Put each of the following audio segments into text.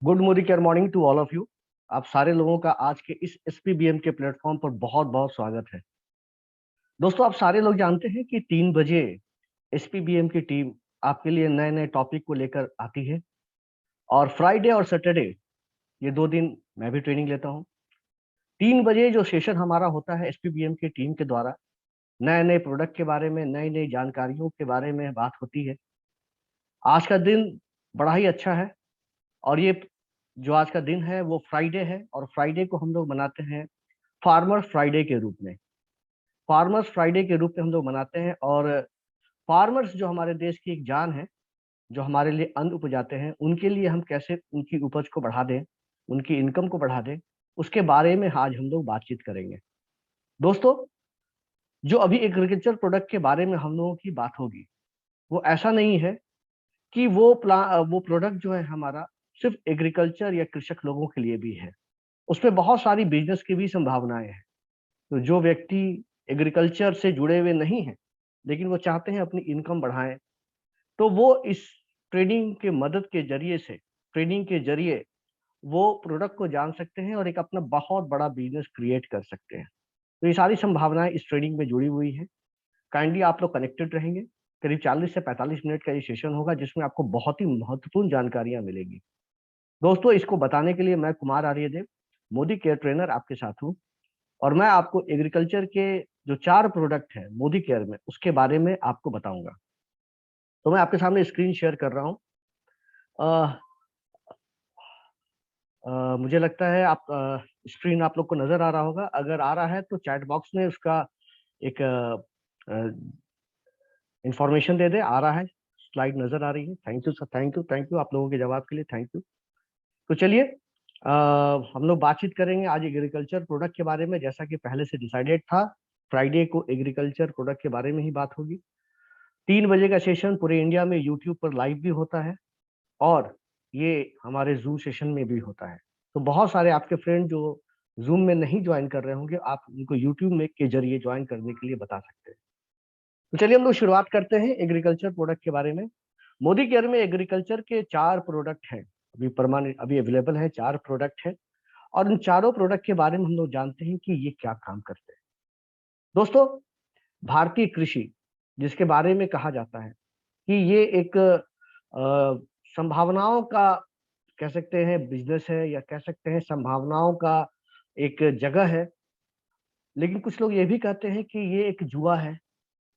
Good morning care morning to all of you. आप सारे लोगों का आज के इस एसपीबीएम के प्लेटफॉर्म पर बहुत बहुत स्वागत है। दोस्तों, आप सारे लोग जानते हैं कि 3 बजे एसपीबीएम की टीम आपके लिए नए नए टॉपिक को लेकर आती है। और फ्राइडे और सैटरडे, ये 2 दिन मैं भी ट्रेनिंग लेता हूँ। 3 बजे जो सेशन हमारा होता है एसपीबीएम की टीम के द्वारा, नए नए प्रोडक्ट के बारे में, नई नई जानकारियों के बारे में बात होती है। आज का दिन बड़ा ही अच्छा है। और ये जो आज का दिन है वो फ्राइडे है, और फ्राइडे को हम लोग मनाते हैं फार्मर फ्राइडे के रूप में। फार्मर्स फ्राइडे के रूप में हम लोग मनाते हैं। और फार्मर्स जो हमारे देश की एक जान है, जो हमारे लिए अन्न उपजाते हैं, उनके लिए हम कैसे उनकी उपज को बढ़ा दें, उनकी इनकम को बढ़ा दें, उसके बारे में आज हम लोग बातचीत करेंगे। दोस्तों, जो अभी एग्रीकल्चर प्रोडक्ट के बारे में हम लोगों की बात होगी, वो ऐसा नहीं है कि वो प्रोडक्ट जो है हमारा सिर्फ एग्रीकल्चर या कृषक लोगों के लिए भी है। उसमें बहुत सारी बिजनेस की भी संभावनाएं हैं। तो जो व्यक्ति एग्रीकल्चर से जुड़े हुए नहीं हैं, लेकिन वो चाहते हैं अपनी इनकम बढ़ाएं, तो वो इस ट्रेडिंग के मदद के जरिए से, ट्रेडिंग के जरिए वो प्रोडक्ट को जान सकते हैं और एक अपना बहुत बड़ा बिजनेस क्रिएट कर सकते हैं। तो ये सारी संभावनाएं इस ट्रेडिंग में जुड़ी हुई हैं। काइंडली आप लोग कनेक्टेड रहेंगे। करीब 40 से 45 मिनट का ये सेशन होगा, जिसमें आपको बहुत ही महत्वपूर्ण जानकारियां मिलेगी। दोस्तों, इसको बताने के लिए मैं कुमार आर्यदेव, मोदी केयर ट्रेनर, आपके साथ हूँ। और मैं आपको एग्रीकल्चर के जो 4 प्रोडक्ट हैं मोदी केयर में, उसके बारे में आपको बताऊंगा। तो मैं आपके सामने स्क्रीन शेयर कर रहा हूँ। अ, मुझे लगता है आप स्क्रीन आप लोग को नजर आ रहा होगा। अगर आ रहा है तो चैट बॉक्स में उसका एक इंफॉर्मेशन दे दे। आ रहा है, स्लाइड नजर आ रही है। Thank you sir, thank you, thank you आप लोगों के जवाब के लिए, थैंक यू। तो चलिए, हम लोग बातचीत करेंगे आज एग्रीकल्चर प्रोडक्ट के बारे में। जैसा कि पहले से डिसाइडेड था, फ्राइडे को एग्रीकल्चर प्रोडक्ट के बारे में ही बात होगी। 3 बजे का सेशन पूरे इंडिया में यूट्यूब पर लाइव भी होता है, और ये हमारे जूम सेशन में भी होता है। तो बहुत सारे आपके फ्रेंड जो जूम में नहीं ज्वाइन कर रहे होंगे, आप उनको यूट्यूब में के जरिए ज्वाइन करने के लिए बता सकते हैं। तो चलिए हम लोग शुरुआत करते हैं एग्रीकल्चर प्रोडक्ट के बारे में। मोदी केयर में एग्रीकल्चर के 4 प्रोडक्ट हैं। अभी परमानेंट, अभी अवेलेबल है 4 प्रोडक्ट हैं। और इन चारों प्रोडक्ट के बारे में हम लोग जानते हैं कि ये क्या काम करते हैं। दोस्तों, भारतीय कृषि, जिसके बारे में कहा जाता है कि ये एक संभावनाओं का, कह सकते हैं बिजनेस है, या कह सकते हैं संभावनाओं का एक जगह है। लेकिन कुछ लोग ये भी कहते हैं कि ये एक जुआ है,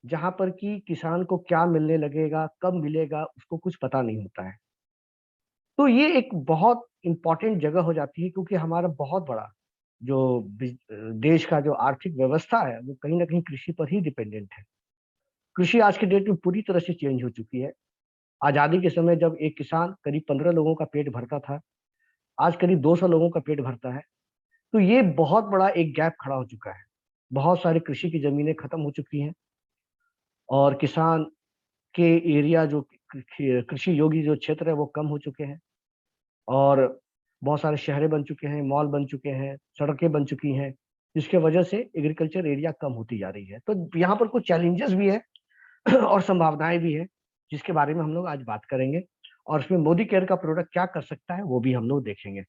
जहां पर कि किसान को क्या मिलने लगेगा, कब मिलेगा, उसको कुछ पता नहीं होता है। तो ये एक बहुत इंपॉर्टेंट जगह हो जाती है, क्योंकि हमारा बहुत बड़ा जो देश का जो आर्थिक व्यवस्था है, वो कहीं ना कहीं कृषि पर ही डिपेंडेंट है। कृषि आज के डेट में पूरी तरह से चेंज हो चुकी है। आजादी के समय जब एक किसान करीब 15 लोगों का पेट भरता था, आज करीब 200 लोगों का पेट भरता है। तो ये बहुत बड़ा एक गैप खड़ा हो चुका है। बहुत सारी कृषि की जमीनें खत्म हो चुकी हैं, और किसान के एरिया, जो कृषि योग्य जो क्षेत्र है, वो कम हो चुके हैं। और बहुत सारे शहरें बन चुके हैं, मॉल बन चुके हैं, सड़कें बन चुकी हैं, जिसके वजह से एग्रीकल्चर एरिया कम होती जा रही है। तो यहाँ पर कुछ चैलेंजेस भी है और संभावनाएं भी है, जिसके बारे में हम लोग आज बात करेंगे। और इसमें मोदी केयर का प्रोडक्ट क्या कर सकता है, वो भी हम लोग देखेंगे।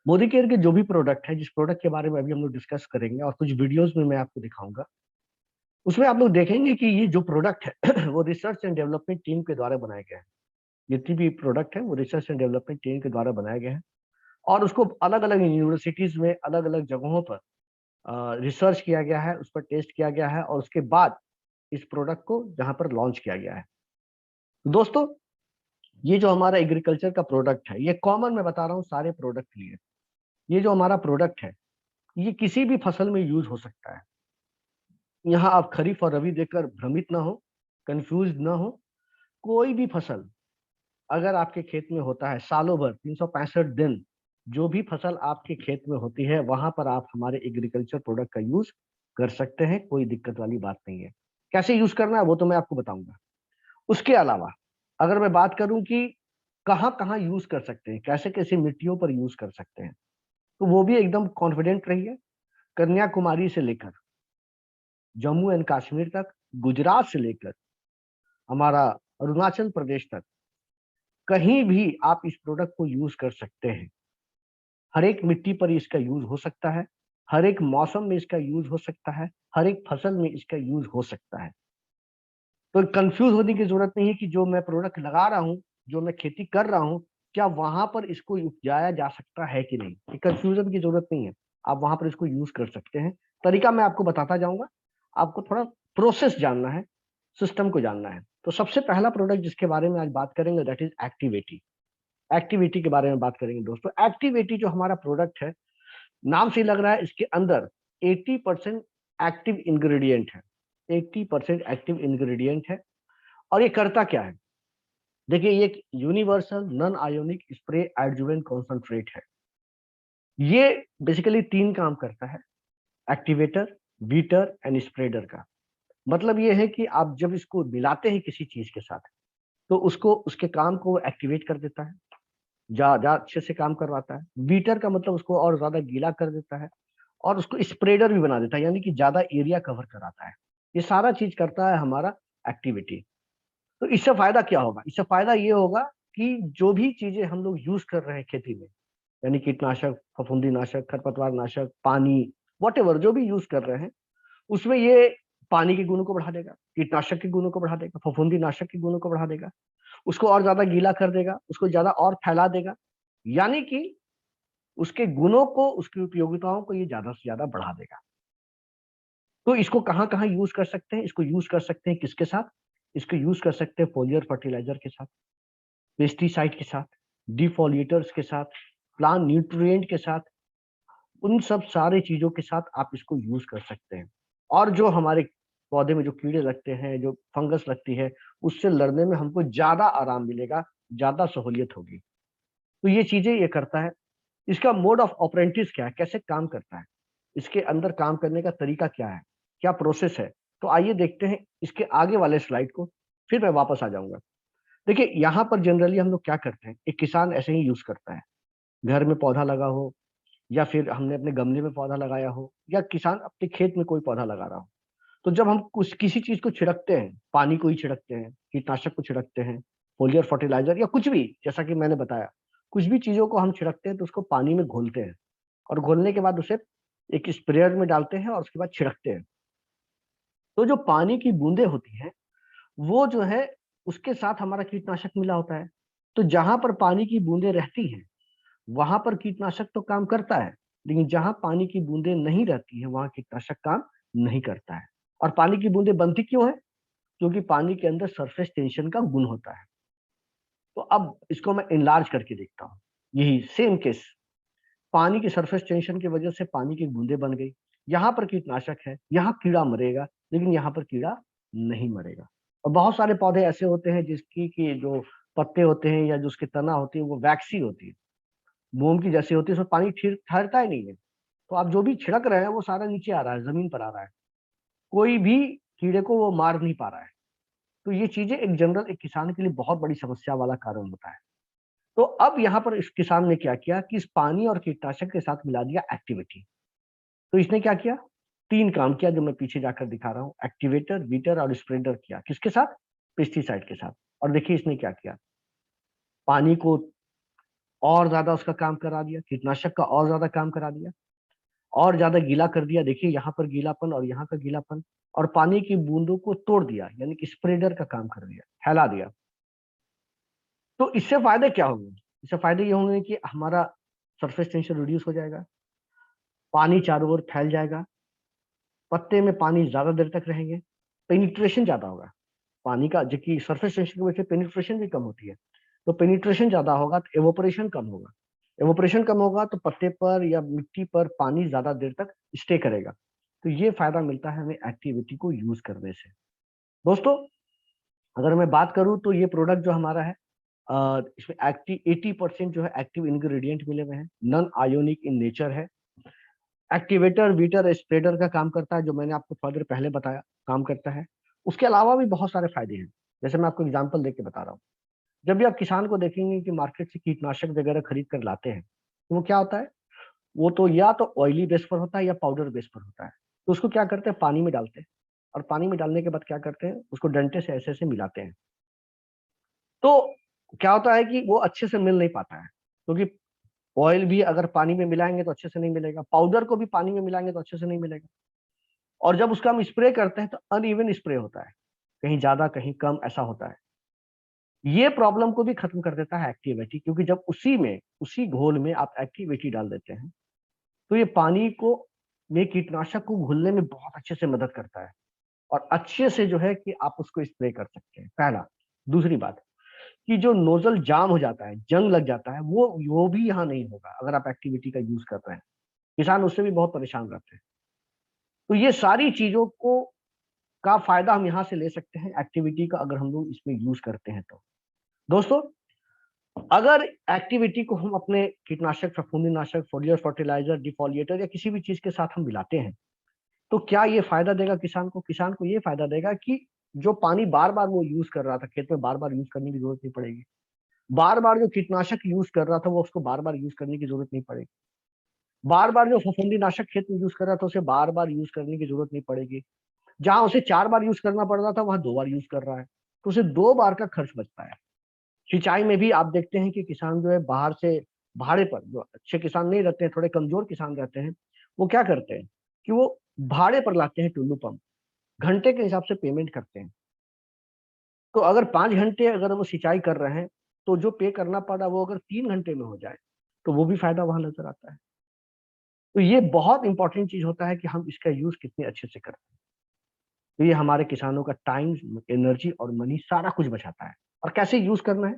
मोदी केयर के जो भी प्रोडक्ट है, जिस प्रोडक्ट के बारे में अभी हम लोग डिस्कस करेंगे और कुछ वीडियोस में मैं आपको दिखाऊंगा, उसमें आप लोग देखेंगे कि ये जो प्रोडक्ट है वो रिसर्च एंड डेवलपमेंट टीम के द्वारा बनाए गए हैं। जितनी भी प्रोडक्ट है वो रिसर्च एंड डेवलपमेंट टीम के द्वारा बनाए गए हैं। और उसको अलग अलग यूनिवर्सिटीज में, अलग अलग जगहों पर रिसर्च किया गया है, उस पर टेस्ट किया गया है, और उसके बाद इस प्रोडक्ट को जहां पर लॉन्च किया गया है। दोस्तों, ये जो हमारा एग्रीकल्चर का प्रोडक्ट है, ये कॉमन मैं बता रहा हूँ सारे प्रोडक्ट के लिए। ये जो हमारा प्रोडक्ट है, ये किसी भी फसल में यूज हो सकता है। यहाँ आप खरीफ और रबी देकर भ्रमित ना हो, कंफ्यूज ना हो। कोई भी फसल अगर आपके खेत में होता है, सालों भर 365 दिन जो भी फसल आपके खेत में होती है, वहां पर आप हमारे एग्रीकल्चर प्रोडक्ट का यूज कर सकते हैं। कोई दिक्कत वाली बात नहीं है। कैसे यूज करना है वो तो मैं आपको बताऊंगा। उसके अलावा अगर मैं बात करूं कि कहाँ कहाँ यूज कर सकते हैं, कैसे कैसे मिट्टियों पर यूज कर सकते हैं, तो वो भी एकदम कॉन्फिडेंट रहिए। कन्याकुमारी से लेकर जम्मू एंड कश्मीर तक, गुजरात से लेकर हमारा अरुणाचल प्रदेश तक, कहीं भी आप इस प्रोडक्ट को यूज कर सकते हैं। हर एक मिट्टी पर इसका यूज हो सकता है, हर एक मौसम में इसका यूज हो सकता है, हर एक फसल में इसका यूज हो सकता है। तो कंफ्यूज होने की जरूरत नहीं है कि जो मैं प्रोडक्ट लगा रहा हूँ, जो मैं खेती कर रहा हूँ, क्या वहां पर इसको उपजाया जा सकता है कि नहीं। ये कंफ्यूजन की जरूरत नहीं है, आप वहां पर इसको यूज कर सकते हैं। तरीका मैं आपको बताता जाऊंगा, आपको थोड़ा प्रोसेस जानना है, सिस्टम को जानना है। तो सबसे पहला प्रोडक्ट जिसके बारे में आज बात करेंगे दैट इज एक्टिवेटी। एक्टिविटी के बारे में बात करेंगे दोस्तों। एक्टिविटी जो हमारा प्रोडक्ट है, नाम से ही लग रहा है इसके अंदर 80% एक्टिव इंग्रेडिएंट है। 80% एक्टिव इंग्रेडिएंट है। और ये करता क्या है, देखिए ये एक universal non ionic spray adjuvant concentrate है। ये बेसिकली तीन काम करता है, एक्टिवेटर, बीटर एंड स्प्रेडर का। मतलब ये है कि आप जब इसको मिलाते हैं किसी चीज के साथ, तो उसको उसके काम को एक्टिवेट कर देता है, ज्यादा अच्छे से काम करवाता है। बीटर का मतलब उसको और ज्यादा गीला कर देता है, और उसको स्प्रेडर भी बना देता है, यानी कि ज्यादा एरिया कवर कराता है। ये सारा चीज करता है हमारा एक्टिविटी। तो इससे फायदा क्या होगा, इससे फायदा ये होगा कि जो भी चीजें हम लोग यूज कर रहे हैं खेती में, यानी कीटनाशक, फफूंदी नाशक, खरपतवार नाशक, पानी, वट जो भी यूज कर रहे हैं, उसमें ये पानी के गुणों को बढ़ा देगा, कीटनाशक के गुणों को बढ़ा देगा, फफूंदी नाशक के गुणों को बढ़ा देगा, उसको और ज्यादा गीला कर देगा, उसको ज्यादा और फैला देगा। यानी कि उसके गुणों को, उसकी उपयोगिताओं को ये ज्यादा से ज्यादा बढ़ा देगा। तो इसको कहाँ कहाँ यूज कर सकते हैं, इसको यूज कर सकते हैं किसके साथ, इसको यूज कर सकते हैं फोलियर फर्टिलाइजर के साथ, पेस्टिसाइड के साथ, डिफोलिएटर्स के साथ, प्लांट न्यूट्रिएंट के साथ। उन सब सारे चीजों के साथ आप इसको यूज कर सकते हैं। और जो हमारे पौधे में जो कीड़े लगते हैं, जो फंगस लगती है, उससे लड़ने में हमको ज्यादा आराम मिलेगा, ज्यादा सहूलियत होगी। तो ये चीजें ये करता है। इसका मोड ऑफ ऑपरेंटिस क्या है, कैसे काम करता है, इसके अंदर काम करने का तरीका क्या है, क्या प्रोसेस है। तो आइए देखते हैं इसके आगे वाले स्लाइड को, फिर मैं वापस आ जाऊंगा। देखिए यहाँ पर जनरली हम लोग क्या करते हैं, एक किसान ऐसे ही यूज करता है, घर में पौधा लगा हो, या फिर हमने अपने गमले में पौधा लगाया हो, या किसान अपने खेत में कोई पौधा लगा रहा हो। तो जब हम कुछ किसी चीज को छिड़कते हैं, पानी को ही छिड़कते हैं, कीटनाशक को छिड़कते हैं, फोलियर फर्टिलाइजर या कुछ भी, जैसा कि मैंने बताया, कुछ भी चीजों को हम छिड़कते हैं तो उसको पानी में घोलते हैं, और घोलने के बाद उसे एक स्प्रेयर में डालते हैं और उसके बाद छिड़कते हैं। तो जो पानी की बूंदें होती हैं, वो जो है उसके साथ हमारा कीटनाशक मिला होता है। तो जहां पर पानी की बूंदें रहती हैं, वहां पर कीटनाशक तो काम करता है, लेकिन जहां पानी की बूंदें नहीं रहती है, वहां कीटनाशक काम नहीं करता है। और पानी की बूंदें बनती क्यों है, क्योंकि पानी के अंदर सरफेस टेंशन का गुण होता है। तो अब इसको मैं इनलार्ज करके देखता हूँ। यही सेम केस, पानी की सरफेस टेंशन की वजह से पानी की बूंदें बन गई, यहाँ पर कीटनाशक है, यहाँ कीड़ा मरेगा, लेकिन यहाँ पर कीड़ा नहीं मरेगा। और बहुत सारे पौधे ऐसे होते हैं जिसकी कि जो पत्ते होते हैं या जो उसकी तना होती है वो वैक्सी होती है, मोम की जैसी होती है, उसमें पानी ठहरता ही नहीं है। तो आप जो भी छिड़क रहे हैं वो सारा नीचे आ रहा है, जमीन पर आ रहा है, कोई भी कीड़े को वो मार नहीं पा रहा है। तो ये चीजें एक जनरल एक किसान के लिए बहुत बड़ी समस्या वाला कारण होता है। तो अब यहाँ पर इस किसान ने क्या किया कि इस पानी और कीटनाशक के साथ मिला दिया एक्टिविटी। तो इसने क्या किया, तीन काम किया जो मैं पीछे जाकर दिखा रहा हूँ, एक्टिवेटर, बीटर और स्प्रेडर किया, किसके साथ, पेस्टिसाइड के साथ। और देखिए इसने क्या किया, पानी को और ज्यादा उसका काम करा दिया, कीटनाशक का और ज्यादा काम करा दिया, और ज्यादा गीला कर दिया। देखिए यहाँ पर गीलापन और यहाँ का गीलापन, और पानी की बूंदों को तोड़ दिया, यानी कि स्प्रेडर का काम कर दिया, फैला दिया। तो इससे फायदे क्या होंगे, इससे फायदे ये होंगे कि हमारा सरफेस टेंशन रिड्यूस हो जाएगा, पानी चारों ओर फैल जाएगा, पत्ते में पानी ज्यादा देर तक रहेंगे, पेनिट्रेशन ज्यादा होगा पानी का, जो कि सरफेस टेंशन की वजह से पेनिट्रेशन भी कम होती है। तो पेनिट्रेशन ज्यादा होगा तो एवोपरेशन कम होगा, एवोपरेशन कम होगा तो पत्ते पर या मिट्टी पर पानी ज्यादा देर तक स्टे करेगा। तो ये फायदा मिलता है हमें एक्टिविटी को यूज करने से। दोस्तों अगर मैं बात करूं तो ये प्रोडक्ट जो हमारा है, इसमें एक्टिव 80% जो है एक्टिव इंग्रेडिएंट मिले हुए हैं, नॉन आयोनिक इन नेचर है। एक्टिवेटर, बीटर, स्प्रेडर का काम करता है, जो मैंने आपको थोड़ी देर पहले बताया, काम करता है। उसके अलावा भी बहुत सारे फायदे हैं, जैसे मैं आपको एग्जांपल देके बता रहा हूँ। जब भी आप किसान को देखेंगे कि मार्केट से कीटनाशक वगैरह खरीद कर लाते हैं, तो वो क्या होता है, वो तो या तो ऑयली बेस पर होता है या पाउडर बेस पर होता है। तो उसको क्या करते हैं, पानी में डालते हैं, और पानी में डालने के बाद क्या करते हैं, उसको डंडे से ऐसे ऐसे मिलाते हैं। तो क्या होता है कि वो अच्छे से मिल नहीं पाता है, क्योंकि ऑयल भी अगर पानी में मिलाएंगे तो अच्छे से नहीं मिलेगा, पाउडर को भी पानी में मिलाएंगे तो अच्छे से नहीं मिलेगा। और जब उसका हम स्प्रे करते हैं तो अनइवन स्प्रे होता है, कहीं ज्यादा कहीं कम ऐसा होता है। ये प्रॉब्लम को भी खत्म कर देता है एक्टिविटी, क्योंकि जब उसी घोल में आप एक्टिविटी डाल देते हैं तो ये पानी को में कीटनाशक को घुलने में बहुत अच्छे से मदद करता है, और अच्छे से जो है कि आप उसको स्प्रे कर सकते हैं, पहला। दूसरी बात कि जो नोजल जाम हो जाता है, जंग लग जाता है, वो भी यहाँ नहीं होगा अगर आप एक्टिविटी का यूज कर रहे हैं। किसान उससे भी बहुत परेशान रहते हैं। तो ये सारी चीजों को का फायदा हम यहाँ से ले सकते हैं एक्टिविटी का, अगर हम लोग इसमें यूज करते हैं तो। दोस्तों, अगर एक्टिविटी को हम अपने कीटनाशक, फफूंदीनाशक, फोलियर फर्टिलाइजर, डिफोलिएटर या किसी भी चीज के साथ हम मिलाते हैं, तो क्या ये फायदा देगा किसान को? किसान को ये फायदा देगा कि जो पानी बार बार वो यूज कर रहा था खेत में, बार बार यूज करने की जरूरत नहीं पड़ेगी। बार बार जो कीटनाशक यूज कर रहा था वो उसको बार बार यूज करने की जरूरत नहीं पड़ेगी। बार बार जो फफूंदीनाशक खेत में यूज कर रहा था उसे बार बार यूज करने की जरूरत नहीं पड़ेगी। जहां उसे 4 बार यूज करना पड़ रहा था वहां 2 बार यूज कर रहा है, तो उसे 2 बार का खर्च बचता है। सिंचाई में भी आप देखते हैं कि किसान जो है बाहर से भाड़े पर, जो अच्छे किसान नहीं रहते हैं, थोड़े कमजोर किसान रहते हैं, वो क्या करते हैं कि वो भाड़े पर लाते हैं टुल्लू पंप, घंटे के हिसाब से पेमेंट करते हैं। तो अगर 5 घंटे अगर वो सिंचाई कर रहे हैं, तो जो पे करना पड़ा वो अगर 3 घंटे में हो जाए, तो वो भी फायदा वहां नजर आता है। तो ये बहुत इंपॉर्टेंट चीज होता है कि हम इसका यूज कितने अच्छे से करते हैं। तो ये हमारे किसानों का टाइम, एनर्जी और मनी सारा कुछ बचाता है। और कैसे यूज करना है,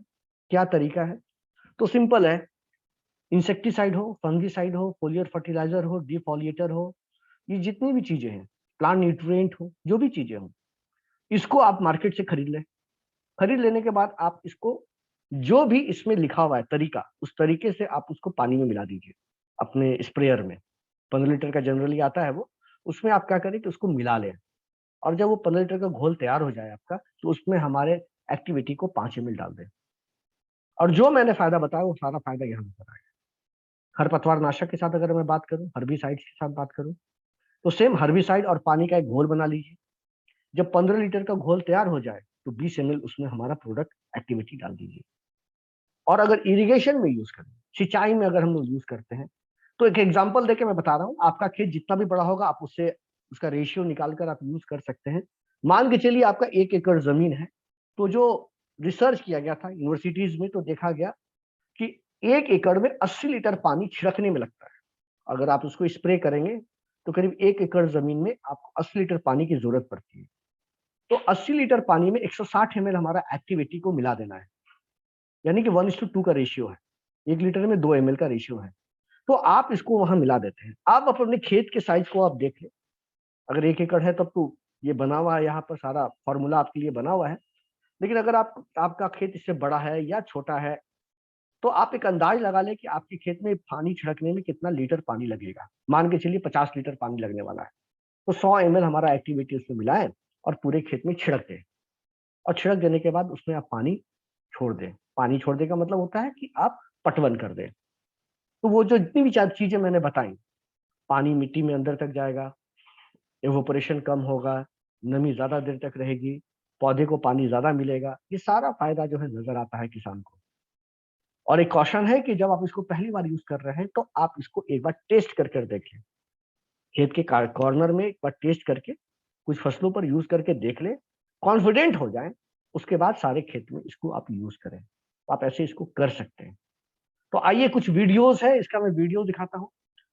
क्या तरीका है? तो सिंपल है। इंसेक्टिसाइड हो, फंगिसाइड हो, फोलियर फर्टिलाइजर हो, डिफोलिएटर हो, ये जितनी भी चीजें हैं, प्लांट न्यूट्रिएंट हो, जो भी चीजें हो, इसको आप मार्केट से खरीद लें। खरीद लेने के बाद आप इसको, जो भी इसमें लिखा हुआ है तरीका, उस तरीके से आप उसको पानी में मिला दीजिए अपने स्प्रेयर में। 15 लीटर का जनरली आता है वो, उसमें आप क्या करें कि उसको मिला लें। और जब वो 15 लीटर का घोल तैयार हो जाए आपका, तो उसमें हमारे एक्टिविटी को 5 ml डाल दें। और जो मैंने फायदा बताया वो सारा फायदा यहाँ पर आएगा। खरपतवार नाशक के साथ अगर मैं बात करूं, हर्बिसाइड के साथ बात करूं, तो सेम हर्बिसाइड और पानी का एक घोल बना लीजिए। जब 15 लीटर का घोल तैयार हो जाए तो 20 ml उसमें हमारा प्रोडक्ट एक्टिविटी डाल दीजिए। और अगर इरिगेशन में यूज करें, सिंचाई में अगर हम लोग यूज करते हैं, तो एक एग्जांपल देके मैं बता रहा हूँ, आपका खेत जितना भी बड़ा होगा आप उससे उसका रेशियो निकाल कर आप यूज कर सकते हैं। मान के चलिए आपका 1 एकड़ जमीन है, तो जो रिसर्च किया गया था यूनिवर्सिटीज में, तो देखा गया कि 1 एकड़ में 80 लीटर पानी छिड़कने में लगता है। अगर आप उसको स्प्रे करेंगे तो करीब 1 एकड़ जमीन में आपको 80 लीटर पानी की जरूरत पड़ती है। तो 80 लीटर पानी में 160 ml हमारा एक्टिविटी को मिला देना है, यानी कि 1:2 का रेशियो है। 1 लीटर में 2 ml का रेशियो है। तो आप इसको वहां मिला देते हैं। आप अपने खेत के साइज को आप देख लें, अगर 1 एकड़ है तब तो ये बना हुआ है, यहाँ पर सारा फॉर्मूला आपके लिए बना हुआ है। लेकिन अगर आपका खेत इससे बड़ा है या छोटा है, तो आप एक अंदाज लगा लें कि आपके खेत में पानी छिड़कने में कितना लीटर पानी लगेगा। मान के चलिए 50 लीटर पानी लगने वाला है, तो 100 ml हमारा एक्टिविटी उसमें मिलाएं और पूरे खेत में छिड़क दें। और छिड़क देने के बाद उसमें आप पानी छोड़ दें। पानी छोड़ देने का मतलब होता है कि आप पटवन कर दें। तो वो जो जितनी भी चीजें मैंने बताई, पानी मिट्टी में अंदर तक जाएगा, एवोपरेशन कम होगा, नमी ज्यादा देर तक रहेगी, पौधे को पानी ज्यादा मिलेगा, ये सारा फायदा जो है नजर आता है किसान को। और एक कॉशन है कि जब आप इसको पहली बार यूज कर रहे हैं तो आप इसको एक बार टेस्ट कर देखें। खेत के कॉर्नर में एक बार टेस्ट करके, कुछ फसलों पर यूज करके देख लें, कॉन्फिडेंट हो जाए, उसके बाद सारे खेत में इसको आप यूज करें। तो आप ऐसे इसको कर सकते हैं। तो आइए कुछ वीडियोस है, इसका मैं वीडियो दिखाता हूँ।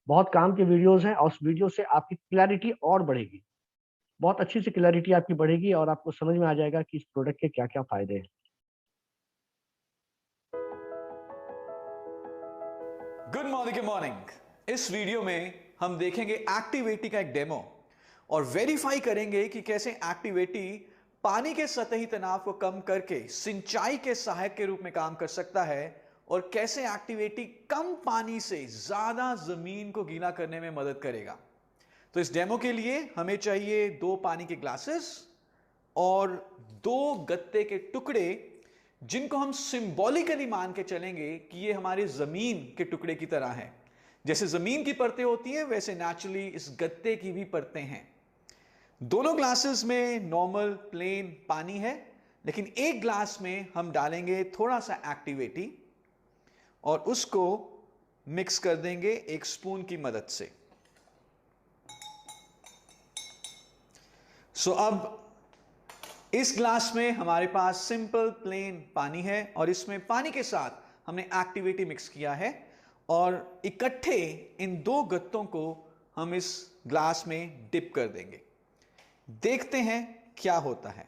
बहुत काम के वीडियोस हैं और उस वीडियो से आपकी क्लैरिटी और बढ़ेगी, बहुत अच्छी सी क्लैरिटी आपकी बढ़ेगी और आपको समझ में आ जाएगा कि इस प्रोडक्ट के क्या क्या फायदे हैं। Good morning morning. इस वीडियो में हम देखेंगे एक्टिवेटी का एक डेमो और वेरीफाई करेंगे कि कैसे एक्टिवेटी पानी के सतही तनाव को कम करके सिंचाई के सहायक के रूप में काम कर सकता है और कैसे एक्टिवेटी कम पानी से ज्यादा जमीन को गीला करने में मदद करेगा। तो इस डेमो के लिए हमें चाहिए 2 पानी के ग्लासेस और 2 गत्ते के टुकड़े, जिनको हम सिंबॉलिकली मान के चलेंगे कि ये हमारी जमीन के टुकड़े की तरह है। जैसे जमीन की परतें होती हैं वैसे नेचुरली इस गत्ते की भी परतें हैं। दोनों ग्लासेस में नॉर्मल प्लेन पानी है, लेकिन एक ग्लास में हम डालेंगे थोड़ा सा एक्टिवेटी और उसको मिक्स कर देंगे एक स्पून की मदद से। अब इस ग्लास में हमारे पास सिंपल प्लेन पानी है और इसमें पानी के साथ हमने एक्टिवेटी मिक्स किया है और इकट्ठे इन दो गत्तों को हम इस ग्लास में डिप कर देंगे। देखते हैं क्या होता है।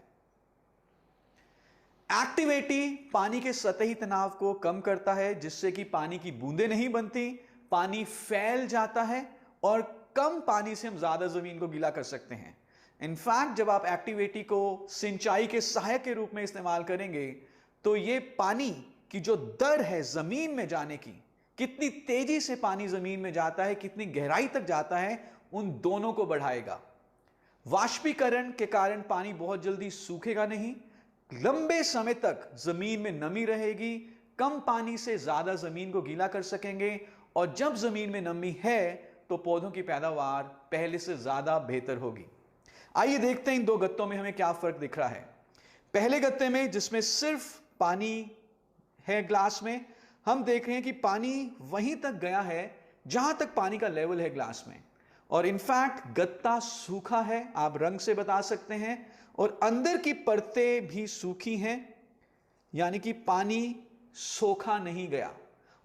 एक्टिवेटी पानी के सतही तनाव को कम करता है, जिससे कि पानी की बूंदें नहीं बनती, पानी फैल जाता है और कम पानी से हम ज्यादा जमीन को गीला कर सकते हैं। इनफैक्ट जब आप एक्टिवेटी को सिंचाई के सहायक के रूप में इस्तेमाल करेंगे तो ये पानी की जो दर है जमीन में जाने की, कितनी तेजी से पानी जमीन में जाता है, कितनी गहराई तक जाता है, उन दोनों को बढ़ाएगा। वाष्पीकरण के कारण पानी बहुत जल्दी सूखेगा नहीं, लंबे समय तक जमीन में नमी रहेगी, कम पानी से ज्यादा जमीन को गीला कर सकेंगे और जब जमीन में नमी है तो पौधों की पैदावार पहले से ज्यादा बेहतर होगी। आइए देखते हैं इन दो गत्तों में हमें क्या फर्क दिख रहा है। पहले गत्ते में जिसमें सिर्फ पानी है ग्लास में, हम देख रहे हैं कि पानी वहीं तक गया है जहां तक पानी का लेवल है ग्लास में और इनफैक्ट गत्ता सूखा है, आप रंग से बता सकते हैं, और अंदर की परतें भी सूखी हैं, यानी कि पानी सोखा नहीं गया।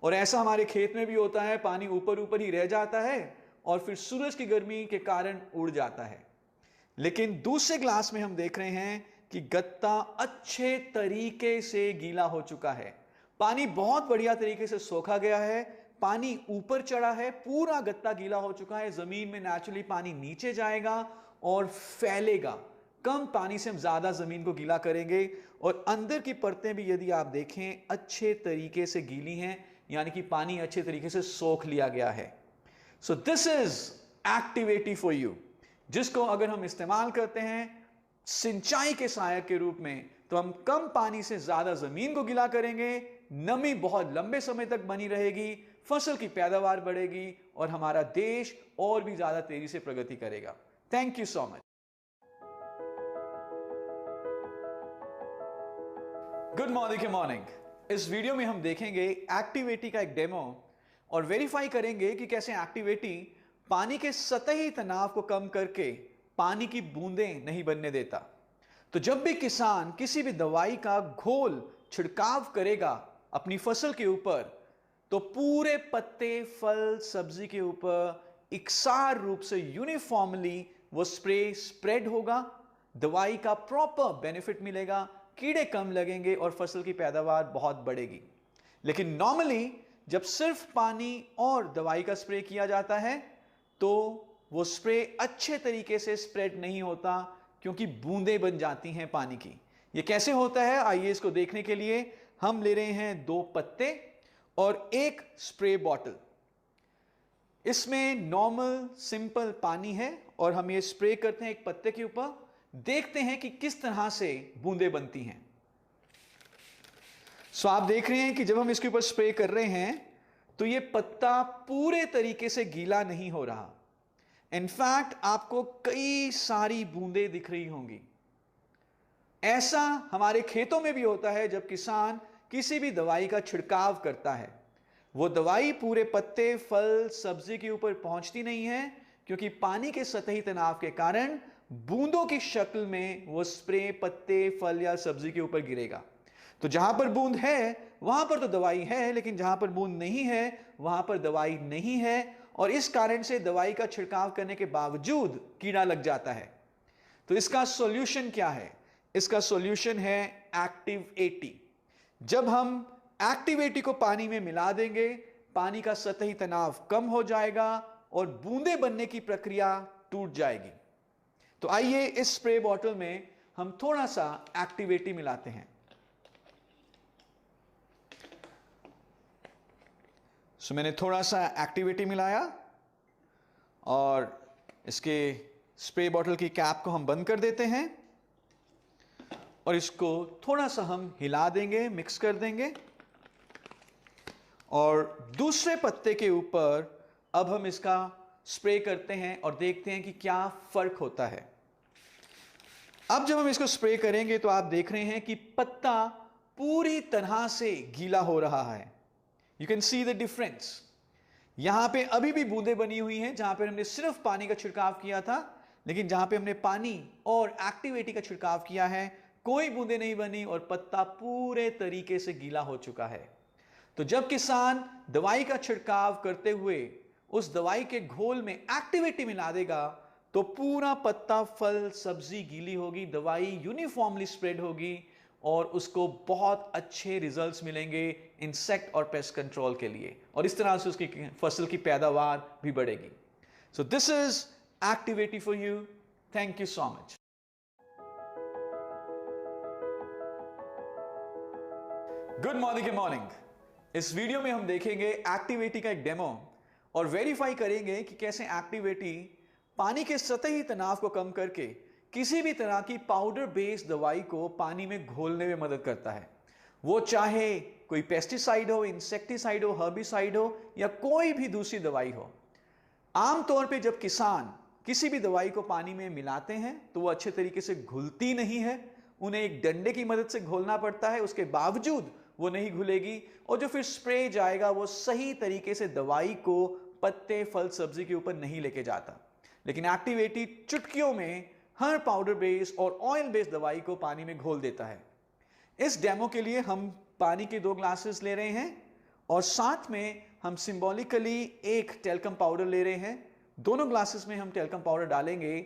और ऐसा हमारे खेत में भी होता है, पानी ऊपर ऊपर ही रह जाता है और फिर सूरज की गर्मी के कारण उड़ जाता है। लेकिन दूसरे ग्लास में हम देख रहे हैं कि गत्ता अच्छे तरीके से गीला हो चुका है, पानी बहुत बढ़िया तरीके से सोखा गया है, पानी ऊपर चढ़ा है, पूरा गत्ता गीला हो चुका है। जमीन में नेचुरली पानी नीचे जाएगा और फैलेगा, कम पानी से हम ज्यादा जमीन को गीला करेंगे और अंदर की परतें भी यदि आप देखें अच्छे तरीके से गीली हैं, यानी कि पानी अच्छे तरीके से सोख लिया गया है। So this is activity for you, जिसको अगर हम इस्तेमाल करते हैं सिंचाई के सहायक के रूप में तो हम कम पानी से ज्यादा जमीन को गीला करेंगे, नमी बहुत लंबे समय तक बनी रहेगी, फसल की पैदावार बढ़ेगी और हमारा देश और भी ज्यादा तेजी से प्रगति करेगा। Thank you so much. Good morning. इस वीडियो में हम देखेंगे एक्टिवेटी का एक डेमो और वेरीफाई करेंगे कि कैसे एक्टिवेटी पानी के सतही तनाव को कम करके पानी की बूंदें नहीं बनने देता। तो जब भी किसान किसी भी दवाई का घोल छिड़काव करेगा अपनी फसल के ऊपर, तो पूरे पत्ते, फल, सब्जी के ऊपर इकसार रूप से यूनिफॉर्मली वो स्प्रे स्प्रेड होगा, दवाई का प्रॉपर बेनिफिट मिलेगा, कीड़े कम लगेंगे और फसल की पैदावार बहुत बढ़ेगी। लेकिन नॉर्मली जब सिर्फ पानी और दवाई का स्प्रे किया जाता है तो वो स्प्रे अच्छे तरीके से स्प्रेड नहीं होता, क्योंकि बूंदें बन जाती हैं पानी की। ये कैसे होता है, आइए इसको देखने के लिए हम ले रहे हैं 2 पत्ते और एक स्प्रे बॉटल। इसमें नॉर्मल सिंपल पानी है और हम ये स्प्रे करते हैं एक पत्ते के ऊपर, देखते हैं कि किस तरह से बूंदें बनती हैं। सो आप देख रहे हैं कि जब हम इसके ऊपर स्प्रे कर रहे हैं तो ये पत्ता पूरे तरीके से गीला नहीं हो रहा। इनफैक्ट आपको कई सारी बूंदें दिख रही होंगी। ऐसा हमारे खेतों में भी होता है जब किसान किसी भी दवाई का छिड़काव करता है, वो दवाई पूरे पत्ते, फल, सब्जी के ऊपर पहुंचती नहीं है, क्योंकि पानी के सतही तनाव के कारण बूंदों की शक्ल में वो स्प्रे पत्ते, फल या सब्जी के ऊपर गिरेगा। तो जहां पर बूंद है वहां पर तो दवाई है, लेकिन जहां पर बूंद नहीं है वहां पर दवाई नहीं है, और इस कारण से दवाई का छिड़काव करने के बावजूद कीड़ा लग जाता है। तो इसका सॉल्यूशन क्या है? इसका सॉल्यूशन है एक्टिवेटी। जब हम एक्टिवेटी को पानी में मिला देंगे, पानी का सतही तनाव कम हो जाएगा और बूंदें बनने की प्रक्रिया टूट जाएगी। तो आइए इस स्प्रे बॉटल में हम थोड़ा सा एक्टिवेटी मिलाते हैं। सो मैंने थोड़ा सा एक्टिवेटी मिलाया और इसके स्प्रे बॉटल की कैप को हम बंद कर देते हैं और इसको थोड़ा सा हम हिला देंगे, मिक्स कर देंगे, और दूसरे पत्ते के ऊपर अब हम इसका स्प्रे करते हैं और देखते हैं कि क्या फर्क होता है। अब जब हम इसको स्प्रे करेंगे तो आप देख रहे हैं कि पत्ता पूरी तरह से गीला हो रहा है। You can see the difference. यहां पे अभी भी बूंदें बनी हुई हैं जहां पर हमने सिर्फ पानी का छिड़काव किया था, लेकिन जहां पे हमने पानी और एक्टिवेटी का छिड़काव किया है कोई बूंदें नहीं बनी और पत्ता पूरे तरीके से गीला हो चुका है। तो जब किसान दवाई का छिड़काव करते हुए उस दवाई के घोल में एक्टिविटी मिला देगा तो पूरा पत्ता, फल, सब्जी गीली होगी, दवाई यूनिफॉर्मली स्प्रेड होगी और उसको बहुत अच्छे रिजल्ट्स मिलेंगे इंसेक्ट और पेस्ट कंट्रोल के लिए, और इस तरह से उसकी फसल की पैदावार भी बढ़ेगी। सो this is activity for you. Thank you so much. Good morning morning. इस वीडियो में हम देखेंगे एक्टिविटी का एक डेमो और वेरीफाई करेंगे कि कैसे एक्टिविटी पानी के सतही तनाव को कम करके किसी भी तरह की पाउडर बेस्ड दवाई को पानी में घोलने में मदद करता है। वो चाहे कोई पेस्टिसाइड हो, इंसेक्टिसाइड हो, हर्बिसाइड हो या कोई भी दूसरी दवाई हो। आमतौर पे जब किसान किसी भी दवाई को पानी में मिलाते हैं तो वो अच्छे तरीके से घुलती नहीं है, उन्हें एक डंडे की मदद से घोलना पड़ता है, उसके बावजूद वो नहीं घुलेगी और जो फिर स्प्रे जाएगा वो सही तरीके से दवाई को पत्ते, फल, सब्जी के ऊपर नहीं लेके जाता। लेकिन एक्टिवेटी चुटकियों में हर पाउडर बेस्ड और ऑयल बेस्ड दवाई को पानी में घोल देता है। इस डेमो के लिए हम पानी के 2 ग्लासेस ले रहे हैं और साथ में हम सिंबॉलिकली एक टेल्कम पाउडर ले रहे हैं। दोनों ग्लासेस में हम टेल्कम पाउडर डालेंगे,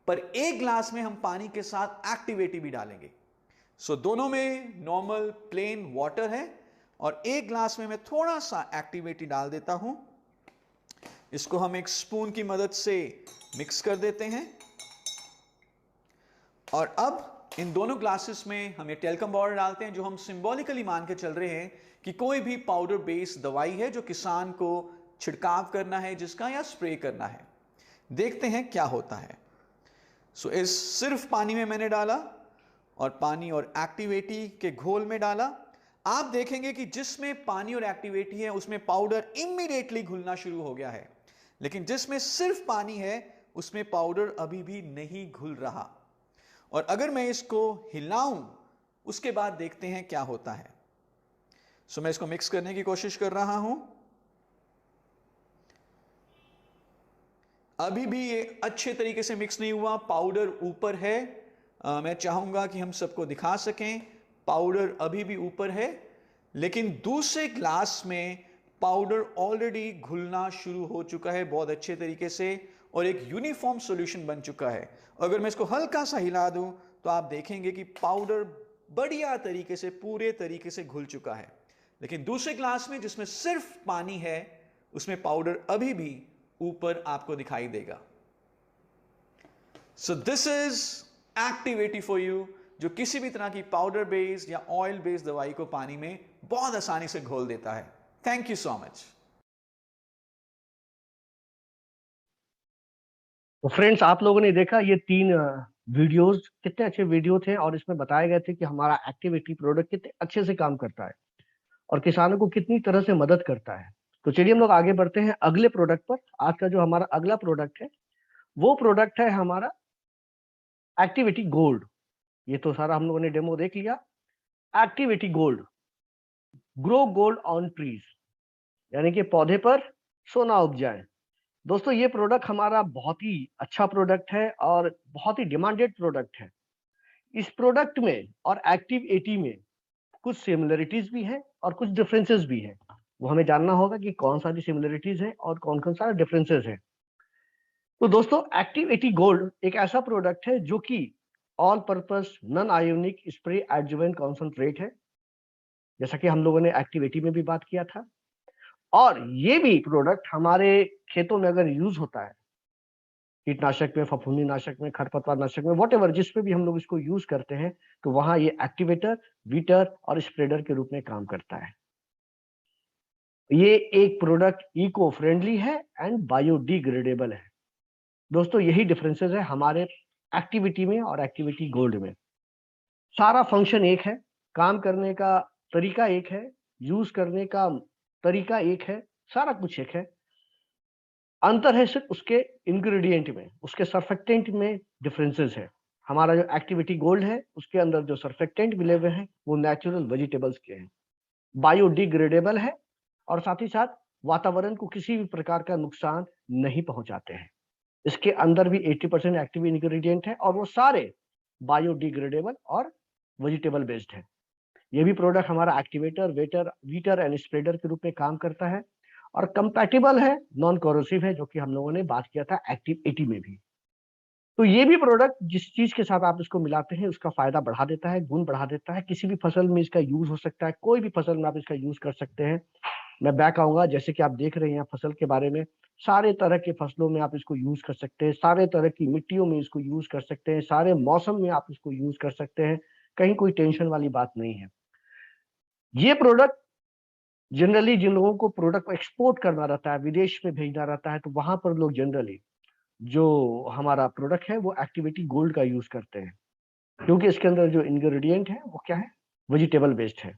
पर एक ग्लास में हम पानी के साथ एक्टिवेटी भी डालेंगे। सो दोनों में नॉर्मल प्लेन वाटर है और एक ग्लास में मैं थोड़ा सा एक्टिवेटी डाल देता हूं। इसको हम एक स्पून की मदद से मिक्स कर देते हैं और अब इन दोनों ग्लासेस में हम ये टेल्कम पाउडर डालते हैं जो हम सिंबॉलिकली मान के चल रहे हैं कि कोई भी पाउडर बेस्ड दवाई है जो किसान को छिड़काव करना है जिसका, या स्प्रे करना है। देखते हैं क्या होता है। सो इस सिर्फ पानी में मैंने डाला और पानी और एक्टिवेटी के घोल में डाला। आप देखेंगे कि जिसमें पानी और एक्टिवेटी है उसमें पाउडर इमीडिएटली घुलना शुरू हो गया है, लेकिन जिसमें सिर्फ पानी है उसमें पाउडर अभी भी नहीं घुल रहा। और अगर मैं इसको हिलाऊं उसके बाद देखते हैं क्या होता है। सो मैं इसको मिक्स करने की कोशिश कर रहा हूं। अभी भी ये अच्छे तरीके से मिक्स नहीं हुआ, पाउडर ऊपर है। मैं चाहूंगा कि हम सबको दिखा सकें, पाउडर अभी भी ऊपर है, लेकिन दूसरे ग्लास में पाउडर ऑलरेडी घुलना शुरू हो चुका है बहुत अच्छे तरीके से और एक यूनिफॉर्म सॉल्यूशन बन चुका है। अगर मैं इसको हल्का सा हिला दूं तो आप देखेंगे कि पाउडर बढ़िया तरीके से, पूरे तरीके से घुल चुका है। लेकिन दूसरे ग्लास में जिसमें सिर्फ पानी है उसमें पाउडर अभी भी ऊपर आपको दिखाई देगा। So this is activity for you, जो किसी भी तरह की पाउडर बेस्ड या ऑयल बेस्ड दवाई को पानी में बहुत आसानी से घोल देता है। Thank you so much. तो फ्रेंड्स, आप लोगों ने देखा ये 3 वीडियोस, कितने अच्छे वीडियो थे और इसमें बताए गए थे कि हमारा एक्टिविटी प्रोडक्ट कितने अच्छे से काम करता है और किसानों को कितनी तरह से मदद करता है। तो चलिए हम लोग आगे बढ़ते हैं अगले प्रोडक्ट पर। आज का जो हमारा अगला प्रोडक्ट है वो प्रोडक्ट है हमारा एक्टिविटी गोल्ड। ये तो सारा हम लोगों ने डेमो देख लिया। Activity gold, grow gold on trees, यानी कि पौधे पर सोना उपजाए। दोस्तों, ये प्रोडक्ट हमारा बहुत ही अच्छा प्रोडक्ट है और बहुत ही डिमांडेड प्रोडक्ट है। इस प्रोडक्ट में और एक्टिव 80 में कुछ सिमिलरिटीज भी हैं और कुछ डिफरेंसेस भी हैं। वो हमें जानना होगा कि कौन सा सिमिलरिटीज है और कौन कौन सा डिफरेंसेस है। तो दोस्तों, एक्टिव 80 गोल्ड एक ऐसा प्रोडक्ट है जो कि all purpose non ionic spray adjuvant concentrate है, जैसा कि हम लोगों ने एक्टिव 80 में भी बात किया था। और ये भी प्रोडक्ट हमारे खेतों में अगर यूज होता है, कीटनाशक में, फफूंदी नाशक में, खरपतवार नाशक में, वॉट जिस पे भी हम लोग इसको यूज करते हैं, तो वहां ये एक्टिवेटर, वीटर और स्प्रेडर के रूप में काम करता है। ये एक प्रोडक्ट इको फ्रेंडली है एंड बायोडिग्रेडेबल है। दोस्तों, यही डिफरेंसेस है हमारे एक्टिविटी में और एक्टिविटी गोल्ड में। सारा फंक्शन एक है, काम करने का तरीका एक है, यूज करने का तरीका एक है, सारा कुछ एक है। अंतर है सिर्फ उसके इंग्रेडिएंट में, उसके सर्फेक्टेंट में डिफरेंसेस है। हमारा जो एक्टिविटी गोल्ड है उसके अंदर जो सर्फेक्टेंट मिले हुए हैं वो नेचुरल वेजिटेबल्स के हैं, बायोडिग्रेडेबल है और साथ ही साथ वातावरण को किसी भी प्रकार का नुकसान नहीं पहुंचाते हैं। इसके अंदर भी 80% एक्टिव इंग्रेडिएंट है और वो सारे बायोडिग्रेडेबल और वेजिटेबल बेस्ड है। ये भी प्रोडक्ट हमारा एक्टिवेटर, वेटर, वीटर एंड स्प्रेडर के रूप में काम करता है और कंपैटिबल है, नॉन कोरोसिव है, जो कि हम लोगों ने बात किया था एक्टिव 80 में भी। तो ये भी प्रोडक्ट जिस चीज के साथ आप इसको मिलाते हैं उसका फायदा बढ़ा देता है, गुण बढ़ा देता है। किसी भी फसल में इसका यूज हो सकता है, कोई भी फसल में आप इसका यूज कर सकते हैं। मैं बैक आऊंगा, जैसे कि आप देख रहे हैं यहाँ फसल के बारे में, सारे तरह के फसलों में आप इसको यूज कर सकते हैं, सारे तरह की मिट्टियों में इसको यूज कर सकते हैं, सारे मौसम में आप इसको यूज कर सकते हैं। कहीं कोई टेंशन वाली बात नहीं है। ये प्रोडक्ट जनरली जिन लोगों को प्रोडक्ट को एक्सपोर्ट करना रहता है, विदेश में भेजना रहता है, तो वहां पर लोग जनरली जो हमारा प्रोडक्ट है वो एक्टिविटी गोल्ड का यूज करते हैं, क्योंकि इसके अंदर जो इंग्रेडिएंट है वो क्या है, वेजिटेबल बेस्ड है।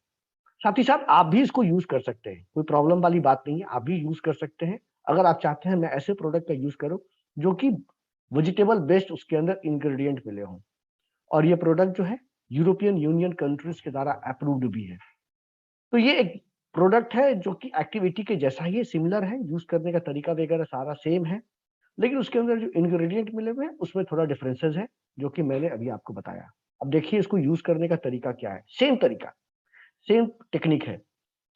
साथ ही साथ आप भी इसको यूज कर सकते हैं, कोई प्रॉब्लम वाली बात नहीं है, आप भी यूज कर सकते हैं अगर आप चाहते हैं मैं ऐसे प्रोडक्ट का यूज करूं जो कि वेजिटेबल बेस्ड उसके अंदर इंग्रेडिएंट मिले हों। और ये प्रोडक्ट जो है यूरोपियन यूनियन कंट्रीज के द्वारा अप्रूव्ड भी है। तो ये एक प्रोडक्ट है जो कि एक्टिविटी के जैसा ही सिमिलर है, यूज करने का तरीका वगैरह सारा सेम है, लेकिन उसके अंदर जो इंग्रेडिएंट मिले हुए हैं उसमें थोड़ा डिफरेंसेस है, जो कि मैंने अभी आपको बताया। अब देखिए इसको यूज करने का तरीका क्या है। सेम तरीका, सेम टेक्निक है।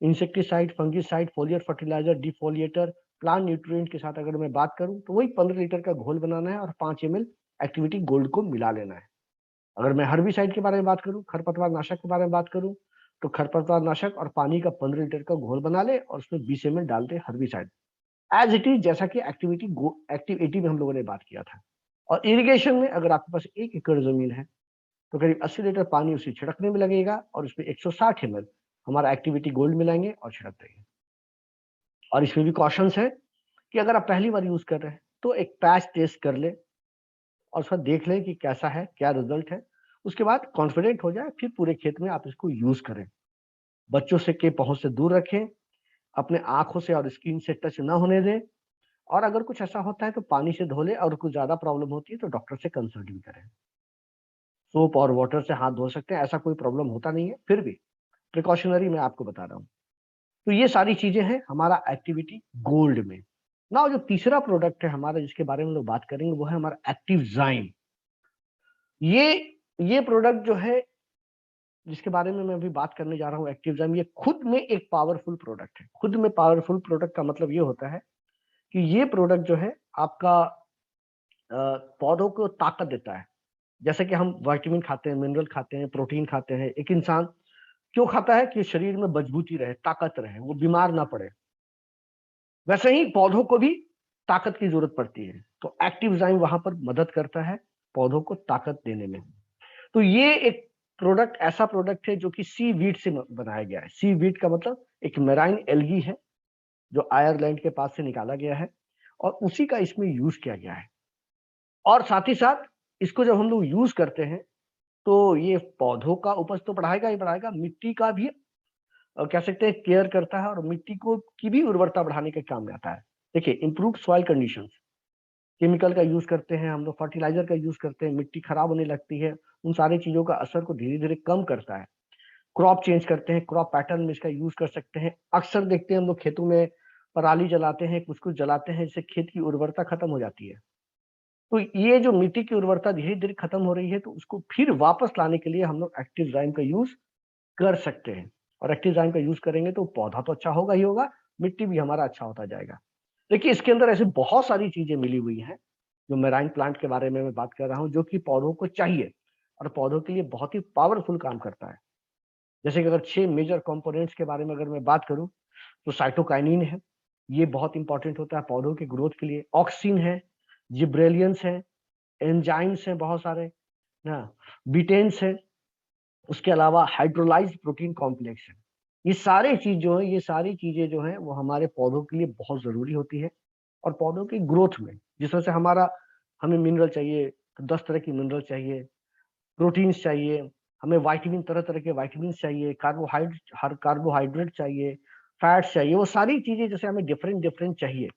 Insecticide, fungicide, foliar fertiliser, defoliator, plant nutrient के साथ अगर मैं बात करूं तो वही 15 लीटर का घोल बनाना है और 5 ml एक्टिविटी गोल्ड को मिला लेना है। अगर मैं हर्बिसाइड के बारे में बात करूं, खरपतवार नाशक के बारे में बात करूं, तो खरपतवार नाशक और पानी का 15 लीटर का घोल बना ले और उसमें 20 ml डाल दे हर्बिसाइड, एज इट इज, जैसा कि एक्टिविटी में हम लोगों ने बात किया था। और इरिगेशन में अगर आपके पास 1 एकड़ जमीन है तो करीब 80 लीटर पानी उसे छिड़कने में लगेगा और उसमें 160 ml हमारा एक्टिविटी गोल्ड मिलाएंगे और छिड़क देंगे। और इसमें भी कॉशंस है कि अगर आप पहली बार यूज कर रहे हैं तो एक पैच टेस्ट कर ले और उसका देख लें कि कैसा है, क्या रिजल्ट है। उसके बाद कॉन्फिडेंट हो जाए, फिर पूरे खेत में आप इसको यूज करें। बच्चों से के पहुंच से दूर रखें, अपने आंखों से और स्किन से टच ना होने दें, और अगर कुछ ऐसा होता है तो पानी से धो ले, और कुछ ज्यादा प्रॉब्लम होती है तो डॉक्टर से कंसल्ट भी करें। सोप और वाटर से हाथ धो सकते हैं, ऐसा कोई प्रॉब्लम होता नहीं है, फिर भी प्रिकॉशनरी मैं आपको बता रहा हूँ। तो ये सारी चीजें हैं हमारा एक्टिविटी गोल्ड में। ना जो तीसरा प्रोडक्ट है हमारा जिसके बारे में लोग बात करेंगे वो है हमारा एक्टिव जाइम। ये ये प्रोडक्ट जो है जिसके बारे में मैं अभी बात करने जा रहा हूँ, एक्टिव जाइम, ये खुद में एक पावरफुल प्रोडक्ट है। खुद में पावरफुल प्रोडक्ट का मतलब ये होता है कि ये प्रोडक्ट जो है आपका पौधों को ताकत देता है। जैसे कि हम विटामिन खाते हैं, मिनरल खाते हैं, प्रोटीन खाते हैं, एक इंसान क्यों खाता है कि शरीर में मजबूती रहे, ताकत रहे, वो बीमार ना पड़े। वैसे ही पौधों को भी ताकत की जरूरत पड़ती है, तो एक्टिव जाइम वहां पर मदद करता है पौधों को ताकत देने में। तो ये एक प्रोडक्ट ऐसा प्रोडक्ट है जो कि सी वीट से बनाया गया है। सी वीट का मतलब एक मेराइन एल्गी है जो आयरलैंड के पास से निकाला गया है और उसी का इसमें यूज किया गया है। और साथ ही साथ इसको जब हम लोग यूज करते हैं तो ये पौधों का उपज तो बढ़ाएगा ही बढ़ाएगा, मिट्टी का भी कह सकते हैं केयर करता है और मिट्टी को की भी उर्वरता बढ़ाने के काम में आता है। देखिए, इम्प्रूव सॉइल कंडीशंस, केमिकल का यूज करते हैं हम लोग, फर्टिलाइजर का यूज करते हैं, मिट्टी खराब होने लगती है, उन सारी चीजों का असर को धीरे धीरे कम करता है। क्रॉप चेंज करते हैं, क्रॉप पैटर्न में इसका यूज कर सकते हैं। अक्सर देखते हैं हम लोग खेतों में पराली जलाते हैं, कुछ कुछ जलाते हैं, जिससे खेत की उर्वरता खत्म हो जाती है। तो ये जो मिट्टी की उर्वरता धीरे धीरे खत्म हो रही है, तो उसको फिर वापस लाने के लिए हम लोग एक्टिव जाइम का यूज कर सकते हैं। और एक्टिव जाइम का यूज करेंगे तो पौधा तो अच्छा होगा ही होगा, मिट्टी भी हमारा अच्छा होता जाएगा। देखिए, इसके अंदर ऐसे बहुत सारी चीजें मिली हुई हैं जो मेराइन प्लांट के बारे में मैं बात कर रहा हूँ, जो कि पौधों को चाहिए और पौधों के लिए बहुत ही पावरफुल काम करता है। जैसे कि अगर 6 मेजर कंपोनेंट्स के बारे में अगर मैं बात करूं तो साइटोकाइनिन है, ये बहुत इंपॉर्टेंट होता है पौधों के ग्रोथ के लिए। ऑक्सिन है, जिब्रेलियंस है, एंजाइम्स हैं बहुत सारे ना, बीटेन्स है, उसके अलावा हाइड्रोलाइज प्रोटीन कॉम्प्लेक्स है। ये सारे चीज जो है, ये सारी चीजें जो है वो हमारे पौधों के लिए बहुत जरूरी होती है। और पौधों की ग्रोथ में जिस वजह से हमें मिनरल चाहिए तो 10 तरह की मिनरल चाहिए, प्रोटीन्स चाहिए, हमें विटामिन, तरह तरह के विटामिन चाहिए, कार्बोहाइड्रेट चाहिए, फैट्स चाहिए, वो सारी चीजें जैसे हमें डिफरेंट डिफरेंट चाहिए,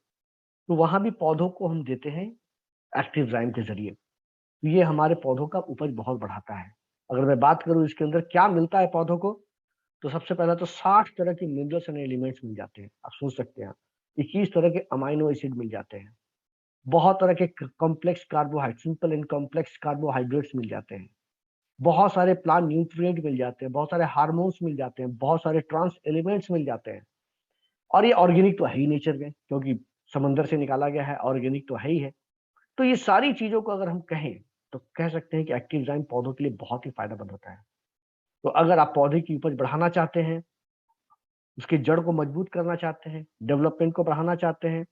तो वहां भी पौधों को हम देते हैं एक्टिव जाइम के जरिए। तो ये हमारे पौधों का उपज बहुत बढ़ाता है। अगर मैं बात करूँ इसके अंदर क्या मिलता है पौधों को, तो सबसे पहले तो 60 तरह के मिनरल्स एंड एलिमेंट्स मिल जाते हैं। आप सोच सकते हैं, 21 तरह के अमाइनो एसिड मिल जाते हैं, बहुत तरह के complex carbohydrate, simple and complex carbohydrates मिल जाते हैं, बहुत सारे प्लांट न्यूट्रिएंट मिल जाते हैं, बहुत सारे हार्मोन्स मिल जाते हैं, बहुत सारे ट्रांस एलिमेंट्स मिल जाते हैं। और ये ऑर्गेनिक तो है ही नेचर में, क्योंकि समंदर से निकाला गया है, ऑर्गेनिक तो है ही है। तो ये सारी चीजों को अगर हम कहें तो कह सकते हैं कि एक्टिव एंजाइम पौधों के लिए बहुत ही फायदेमंद होता है। तो अगर आप पौधे की उपज बढ़ाना चाहते हैं, उसकी जड़ को मजबूत करना चाहते हैं, डेवलपमेंट को बढ़ाना चाहते हैं,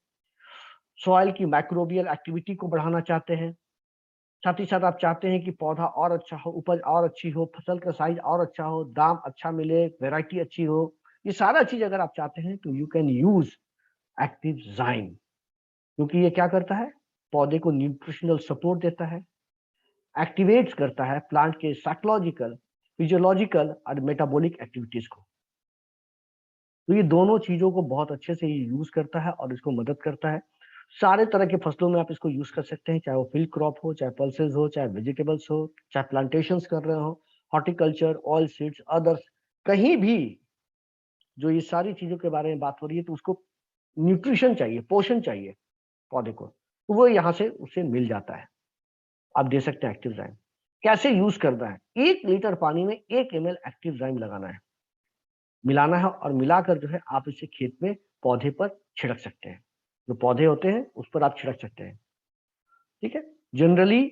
सॉइल की माइक्रोबियल एक्टिविटी को बढ़ाना चाहते हैं, साथ ही साथ आप चाहते हैं कि पौधा और अच्छा हो, उपज और अच्छी हो, फसल का साइज और अच्छा हो, दाम अच्छा मिले, वैरायटी अच्छी हो, ये सारा चीज अगर आप चाहते हैं तो you can use active zyme, क्योंकि ये क्या करता है, पौधे को न्यूट्रिशनल सपोर्ट देता है, एक्टिवेट्स करता है प्लांट के साइकोलॉजिकल, फिजियोलॉजिकल और मेटाबॉलिक एक्टिविटीज को। तो ये दोनों चीजों को बहुत अच्छे से ये यूज करता है और इसको मदद करता है। सारे तरह के फसलों में आप इसको यूज कर सकते हैं, चाहे वो फील्ड क्रॉप हो, चाहे पल्सेस हो, चाहे वेजिटेबल्स हो, चाहे प्लांटेशंस कर रहे हो, हॉर्टिकल्चर, ऑयल सीड्स, अदर्स, कहीं भी जो ये सारी चीजों के बारे में बात हो रही है तो उसको न्यूट्रिशन चाहिए, पोषण चाहिए पौधे को, तो वो यहाँ से उसे मिल जाता है। आप दे सकते हैं एक्टिव zyme। कैसे यूज करना है, 1 लीटर पानी में 1 ml एक्टिव zyme लगाना है, मिलाना है और मिलाकर जो है आप इसे खेत में पौधे पर छिड़क सकते हैं। जो पौधे होते हैं उस पर आप छिड़क सकते हैं। ठीक है। जनरली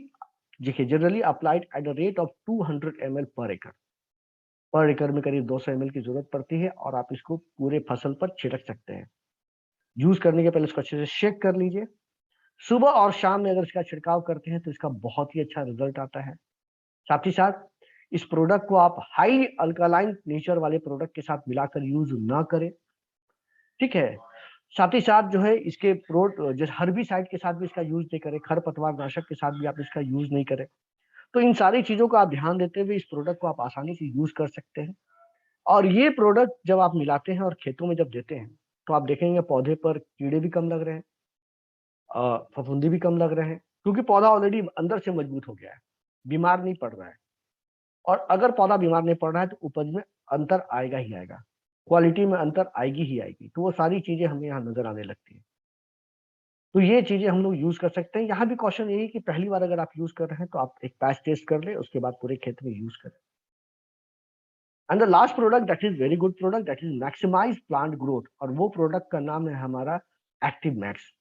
देखिए, generally applied at the rate of 200 ml पर एकड़। पर एकड़ में करीब 200 ml की जरूरत पड़ती है और आप इसको पूरे फसल पर छिड़क सकते हैं। यूज करने के पहले इसको अच्छे से शेक कर लीजिए। सुबह और शाम में अगर इसका छिड़काव करते हैं तो इसका बहुत ही अच्छा रिजल्ट आता है। साथ ही साथ इस प्रोडक्ट को आप हाई अल्कालाइन नेचर वाले प्रोडक्ट के साथ मिलाकर यूज ना करें। ठीक है। साथ ही साथ जो है इसके जैसे हर्बिसाइड के साथ भी इसका यूज नहीं करें, खरपतवार नाशक के साथ भी आप इसका यूज नहीं करें। तो इन सारी चीजों का आप ध्यान देते हुए इस प्रोडक्ट को आप आसानी से यूज कर सकते हैं। और ये प्रोडक्ट जब आप मिलाते हैं और खेतों में जब देते हैं तो आप देखेंगे पौधे पर कीड़े भी कम लग रहे हैं, फफूंदी भी कम लग रहे हैं, क्योंकि पौधा ऑलरेडी अंदर से मजबूत हो गया है, बीमार नहीं पड़ रहा है। और अगर पौधा बीमार नहीं पड़ रहा है तो उपज में अंतर आएगा ही आएगा, क्वालिटी में अंतर आएगी ही आएगी। तो वो सारी चीजें हमें यहाँ नजर आने लगती है। तो ये चीजें हम लोग यूज कर सकते हैं। यहाँ भी क्वेश्चन यही कि पहली बार अगर आप यूज कर रहे हैं तो आप एक पैच टेस्ट कर ले, उसके बाद पूरे खेत में यूज करें। And the last product that is very good product, that is maximise plant growth, और वो प्रोडक्ट का नाम है हमारा एक्टिव मैक्स।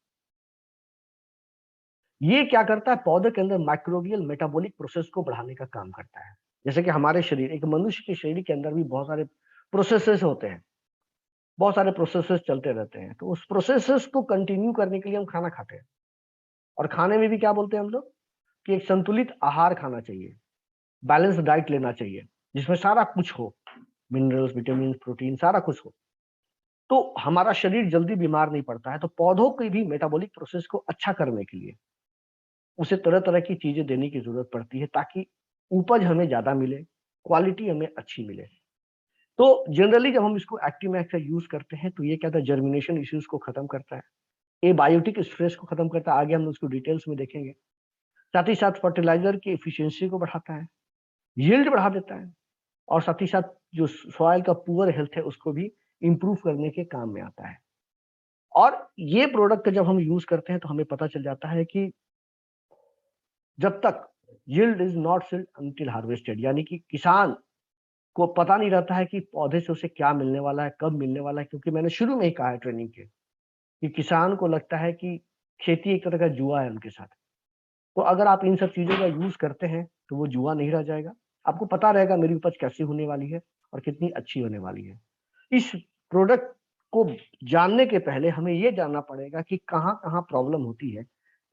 ये क्या करता है, पौधे के अंदर माइक्रोबियल मेटाबॉलिक प्रोसेस को बढ़ाने का काम करता है। जैसे कि हमारे शरीर, एक मनुष्य के शरीर के अंदर भी बहुत सारे प्रोसेसेस होते हैं, बहुत सारे प्रोसेसेस चलते रहते हैं। तो उस प्रोसेसेस को कंटिन्यू करने के लिए हम खाना खाते हैं, और खाने में भी क्या बोलते हैं हम लोग कि एक संतुलित आहार खाना चाहिए, बैलेंस डाइट लेना चाहिए, जिसमें सारा कुछ हो, मिनरल्स, विटामिन, प्रोटीन, सारा कुछ हो। तो हमारा शरीर जल्दी बीमार नहीं पड़ता है। तो पौधों की भी मेटाबॉलिक प्रोसेस को अच्छा करने के लिए उसे तरह तरह की चीजें देने की जरूरत पड़ती है, ताकि उपज हमें ज्यादा मिले, क्वालिटी हमें अच्छी मिले। तो जनरली जब हम इसको एक्टिवमैक्स का यूज करते हैं तो ये क्या था, जर्मिनेशन इश्यूज को खत्म करता है, एबायोटिक स्ट्रेस को खत्म करता है, आगे हम उसको डिटेल्स में देखेंगे। साथ ही साथ फर्टिलाइजर की एफिशिएंसी को बढ़ाता है, यील्ड बढ़ा देता है, और साथ ही साथ जो सॉइल का पुअर हेल्थ है उसको भी इंप्रूव करने के काम में आता है। और ये प्रोडक्ट जब हम यूज करते हैं तो हमें पता चल जाता है कि जब तक yield is not sealed until harvested, यानी कि किसान को पता नहीं रहता है कि पौधे से उसे क्या मिलने वाला है, कब मिलने वाला है। क्योंकि मैंने शुरू में ही कहा है ट्रेनिंग के कि किसान को लगता है कि खेती एक तरह का जुआ है उनके साथ। तो अगर आप इन सब चीजों का यूज करते हैं तो वो जुआ नहीं रह जाएगा। आपको पता रहेगा मेरी उपज कैसी होने वाली है और कितनी अच्छी होने वाली है। इस प्रोडक्ट को जानने के पहले हमें ये जानना पड़ेगा कि कहाँ कहाँ प्रॉब्लम होती है,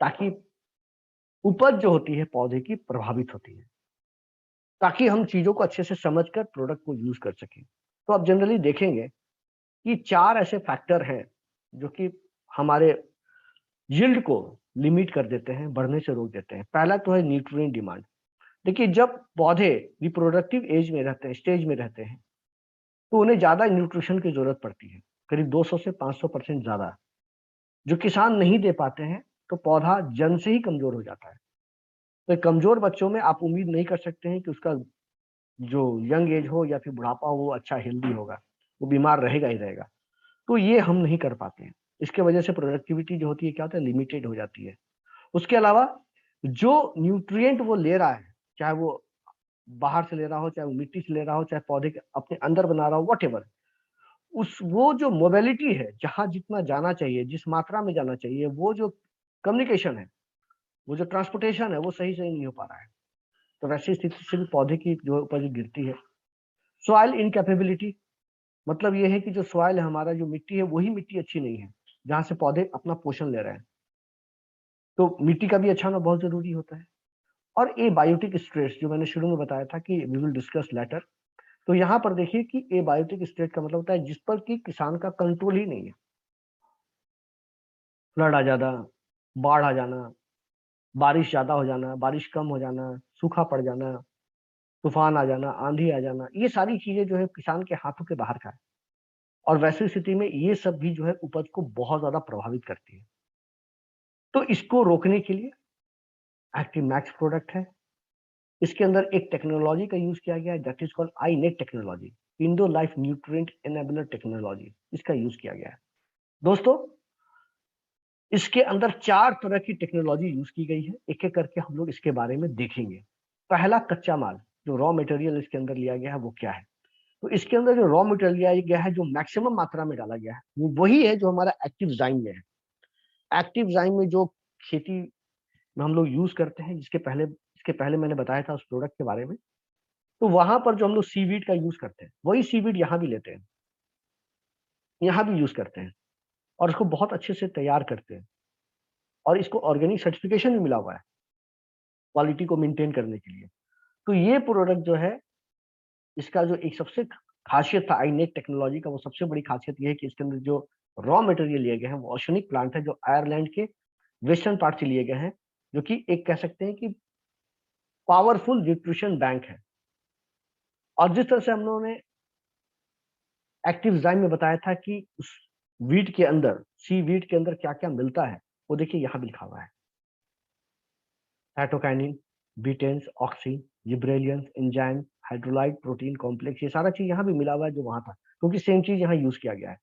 ताकि उपज जो होती है पौधे की प्रभावित होती है, ताकि हम चीजों को अच्छे से समझकर प्रोडक्ट को यूज कर सकें। तो आप जनरली देखेंगे कि 4 ऐसे फैक्टर हैं जो कि हमारे यील्ड को लिमिट कर देते हैं, बढ़ने से रोक देते हैं। पहला तो है न्यूट्रिएंट डिमांड। देखिए, जब पौधे रिप्रोडक्टिव एज में रहते हैं, स्टेज में रहते हैं, तो उन्हें ज्यादा न्यूट्रिशन की जरूरत पड़ती है, करीब 200 से 500% ज्यादा, जो किसान नहीं दे पाते हैं। तो पौधा जन्म से ही कमजोर हो जाता है। तो कमजोर बच्चों में आप उम्मीद नहीं कर सकते हैं कि उसका जो यंग एज हो या फिर बुढ़ापा हो वो अच्छा हेल्दी होगा, वो बीमार रहेगा ही रहेगा। तो ये हम नहीं कर पाते हैं। इसके वजह से प्रोडक्टिविटी जो होती है क्या होता है, लिमिटेड हो जाती है। उसके अलावा जो न्यूट्रिएंट वो ले रहा है, चाहे वो बाहर से ले रहा हो, चाहे वो मिट्टी से ले रहा हो, चाहे पौधे के अपने अंदर बना रहा हो, व्हाटएवर, उस वो जो मोबिलिटी है, जहां जितना जाना चाहिए, जिस मात्रा में जाना चाहिए, वो जो कम्युनिकेशन है, वो जो ट्रांसपोर्टेशन है, वो सही से नहीं हो पा रहा है। तो वैसी स्थिति से भी पौधे की जो उपज गिरती है। सॉइल इनकैपेबिलिटी, मतलब ये है कि जो सॉइल है हमारा, जो मिट्टी है, वही मिट्टी अच्छी नहीं है जहां से पौधे अपना पोषण ले रहे हैं। तो मिट्टी का भी अच्छा होना बहुत जरूरी होता है। और एबायोटिक स्ट्रेस, जो मैंने शुरू में बताया था कि वी विल डिस्कस लेटर, तो यहाँ पर देखिए कि एबायोटिक स्टेट का मतलब होता है जिस पर कि किसान का कंट्रोल ही नहीं है। फ्लड आ जाना, बाढ़ आ जाना, बारिश ज्यादा हो जाना, बारिश कम हो जाना, सूखा पड़ जाना, तूफान आ जाना, आंधी आ जाना, ये सारी चीजें जो है किसान के हाथों के बाहर का है। और वैसी स्थिति में ये सब भी जो है उपज को बहुत ज्यादा प्रभावित करती है। तो इसको रोकने के लिए एक्टिव मैक्स प्रोडक्ट है। इसके अंदर एक टेक्नोलॉजी का यूज किया गया है, that is called inet technology, Indo life nutrient enabler technology, इसका यूज किया गया है। दोस्तों, इसके अंदर 4 तरह की टेक्नोलॉजी यूज की गई है। एक एक करके हम लोग इसके बारे में देखेंगे। पहला, कच्चा माल, जो रॉ मटेरियल इसके अंदर लिया गया है वो क्या है। तो इसके अंदर जो रॉ मटेरियल लिया गया है, जो मैक्सिमम मात्रा में डाला गया है, वो वही है जो हमारा एक्टिव जाइम में है। एक्टिव जाइम में जो खेती में हम लोग यूज करते हैं, इसके पहले मैंने बताया था उस प्रोडक्ट के बारे में। तो वहां पर जो हम लोग सीवीड का यूज करते हैं, वही सीवीड यहाँ भी लेते हैं, यहाँ भी यूज करते हैं, और इसको बहुत अच्छे से तैयार करते हैं। और इसको ऑर्गेनिक सर्टिफिकेशन भी मिला हुआ है क्वालिटी को मेंटेन करने के लिए। तो ये प्रोडक्ट जो है, इसका जो एक सबसे खासियत था आईनेट टेक्नोलॉजी का, वो सबसे बड़ी खासियत ये है कि इसके अंदर जो रॉ मटेरियल लिए गए हैं वो ऑर्गेनिक प्लांट है, जो आयरलैंड के वेस्टर्न पार्ट से लिए गए हैं, जो कि एक कह सकते हैं कि पावरफुल न्यूट्रिशन बैंक है। और जिस तरह से हम लोगों ने एक्टिव डिजाइन में बताया था कि उस वीट के अंदर, सी वीट के अंदर क्या क्या मिलता है, वो देखिए यहाँ भी लिखा हुआ है। Cytokinin, betaines, oxy, gibberellins, enzyme, hydrolyte, protein complex, ये सारा चीज यहाँ भी मिला हुआ है जो वहां था, क्योंकि सेम चीज यहाँ यूज किया गया है।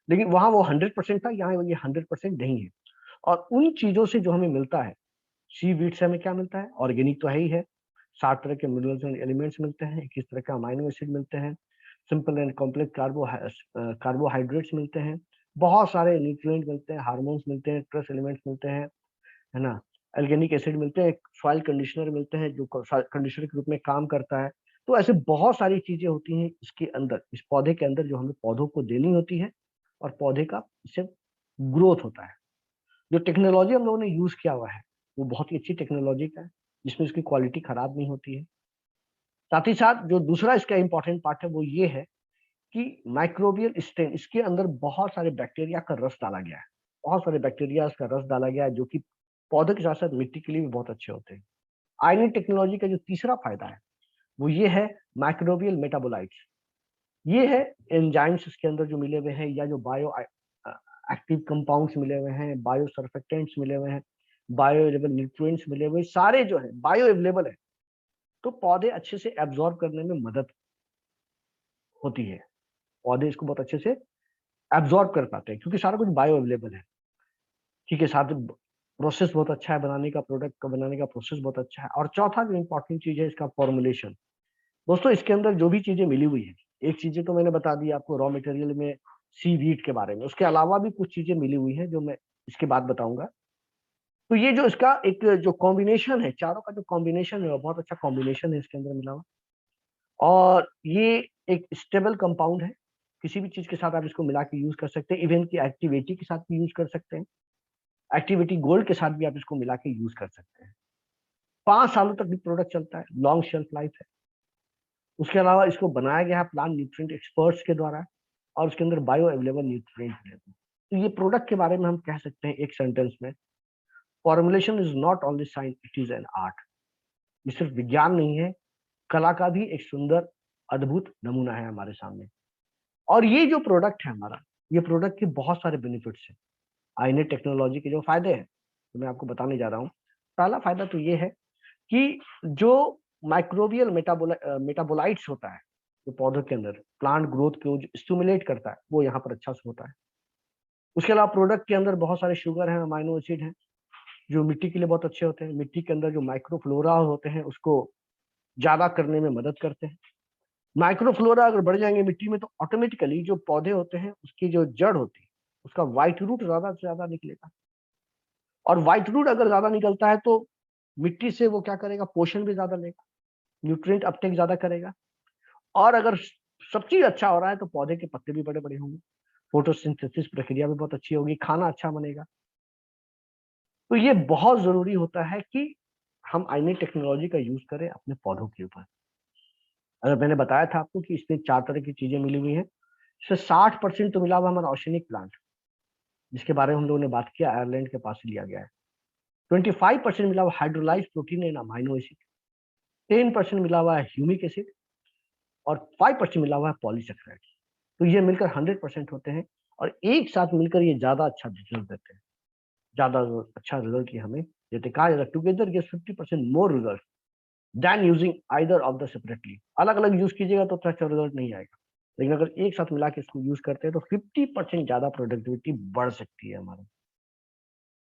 लेकिन वहां वो 100% था, यहाँ ये 100% नहीं है। और उन चीजों से जो हमें मिलता है, सी वीट से हमें क्या मिलता है, ऑर्गेनिक तो है ही है। 60 तरह के मिनरल्स एंड एलिमेंट्स मिलते हैं, 21 तरह के अमाइनो एसिड मिलते हैं, सिंपल एंड कॉम्प्लेक्स कार्बोहाइड्रेट्स मिलते हैं, बहुत सारे न्यूट्रिएंट मिलते हैं, हार्मोन्स मिलते हैं, ट्रेस एलिमेंट्स मिलते हैं, है ना, ऑर्गेनिक एसिड मिलते हैं, सॉइल कंडीशनर मिलते हैं जो कंडीशनर के रूप में काम करता है। तो ऐसे बहुत सारी चीजें होती हैं इसके अंदर, इस पौधे के अंदर, जो हमें पौधों को देनी होती है, और पौधे का इससे ग्रोथ होता है। जो टेक्नोलॉजी हम लोगों ने यूज किया हुआ है वो बहुत ही अच्छी टेक्नोलॉजी का है, जिसमें इसकी क्वालिटी खराब नहीं होती है। साथ ही साथ जो दूसरा इसका इंपॉर्टेंट पार्ट है वो ये है कि माइक्रोबियल स्ट्रेन, इसके अंदर बहुत सारे बैक्टीरिया का रस डाला गया है, बहुत सारे बैक्टीरिया का रस डाला गया है, जो कि पौधे के साथ साथ मिट्टी के लिए भी बहुत अच्छे होते हैं। आयनिक टेक्नोलॉजी का जो तीसरा फायदा है वो ये है माइक्रोबियल मेटाबोलाइट्स। ये है एंजाइम्स इसके अंदर जो मिले हुए हैं, या जो बायो एक्टिव कंपाउंड्स मिले हुए हैं, बायो सर्फेक्टेंट्स मिले हुए हैं, बायो अवेलेबल न्यूट्रिएंट्स मिले हुए, सारे जो है बायो अवेलेबल है। तो पौधे अच्छे से एब्जॉर्ब करने में मदद होती है, पौधे इसको बहुत अच्छे से एब्जॉर्ब कर पाते हैं, क्योंकि सारा कुछ बायो अवेलेबल है। ठीक है, साथ प्रोसेस बहुत अच्छा है बनाने का, प्रोडक्ट का बनाने का प्रोसेस बहुत अच्छा है। और चौथा जो इंपॉर्टेंट चीज है, इसका फॉर्मुलेशन। दोस्तों, इसके अंदर जो भी चीजें मिली हुई है, एक चीजें तो मैंने बता दी आपको रॉ मटेरियल में, सी वीट के बारे में, उसके अलावा भी कुछ चीजें मिली हुई है जो मैं इसके बाद बताऊंगा। तो ये जो इसका एक जो कॉम्बिनेशन है, चारों का जो कॉम्बिनेशन है, वो बहुत अच्छा कॉम्बिनेशन है इसके अंदर मिला हुआ। और ये एक स्टेबल कंपाउंड है, किसी भी चीज के साथ आप इसको मिला के यूज कर सकते हैं, इवन की एक्टिविटी के साथ भी यूज कर सकते हैं, एक्टिविटी गोल्ड के साथ भी आप इसको मिला के यूज कर सकते हैं। 5 सालों तक भी प्रोडक्ट चलता है, लॉन्ग शेल्फ लाइफ है। उसके अलावा इसको बनाया गया है प्लांट न्यूट्रिएंट एक्सपर्ट्स के द्वारा, और उसके अंदर बायो अवेलेबल न्यूट्रिएंट है। तो ये प्रोडक्ट के बारे में हम कह सकते हैं एक सेंटेंस में, formulation is not only science, it is an art. ये सिर्फ विज्ञान नहीं है, कला का भी एक सुंदर अद्भुत नमूना है हमारे सामने। और ये जो प्रोडक्ट है हमारा, ये प्रोडक्ट के बहुत सारे बेनिफिट्स हैं। आईनेट टेक्नोलॉजी के जो फायदे हैं तो मैं आपको बताने जा रहा हूँ। पहला फायदा तो ये है कि जो माइक्रोबियल मेटाबोलाइट्स होता है, जो पौधों के अंदर प्लांट ग्रोथ को जो स्टिमुलेट करता है, वो यहाँ पर अच्छा से होता है। उसके अलावा प्रोडक्ट के अंदर बहुत सारे शुगर हैं, अमाइनो एसिड हैं, जो मिट्टी के लिए बहुत अच्छे होते हैं। मिट्टी के अंदर जो माइक्रोफ्लोरा होते हैं, उसको ज़्यादा करने में मदद करते हैं। माइक्रोफ्लोरा अगर बढ़ जाएँगे मिट्टी में, तो ऑटोमेटिकली जो पौधे होते हैं, उसकी जो जड़ होती है, उसका व्हाइट रूट ज़्यादा से ज़्यादा निकलेगा। और व्हाइट रूट अगर ज़्यादा निकलता है, तो मिट्टी से वो क्या करेगा, पोषण भी ज़्यादा लेगा, न्यूट्रिएंट अपटेक ज़्यादा करेगा। और अगर सब चीज़ अच्छा हो रहा है, तो पौधे के पत्ते भी बड़े-बड़े होंगे, फोटोसिंथेसिस प्रक्रिया भी बहुत अच्छी होगी, खाना अच्छा बनेगा। तो ये बहुत ज़रूरी होता है कि हम आइनिक टेक्नोलॉजी का यूज़ करें अपने पौधों के ऊपर। अगर मैंने बताया था आपको कि इसमें 4 तरह की चीज़ें मिली हुई हैं, इससे 60% तो मिला हुआ हमारा ऑर्गेनिक प्लांट, जिसके बारे में हम लोगों ने बात किया, आयरलैंड के पास से लिया गया है। 25% मिला हुआ hydrolysed protein and amino acid, 10% मिला हुआ है ह्यूमिक एसिड और 5% मिला हुआ है पॉलीसैकेराइड। तो ये मिलकर 100% होते हैं और एक साथ मिलकर ये ज़्यादा अच्छा रिजल्ट देते हैं। ज़्यादा अच्छा रिजल्ट ये हमें देते हैं। कहा जाता है together gives 50% more result than using either of the separately. अलग-अलग यूज़ कीजिएगा तो उतना अच्छा रिजल्ट नहीं आएगा। लेकिन अगर एक साथ मिला के इसको यूज़ करते हैं तो 50% ज़्यादा प्रोडक्टिविटी बढ़ सकती है हमारी।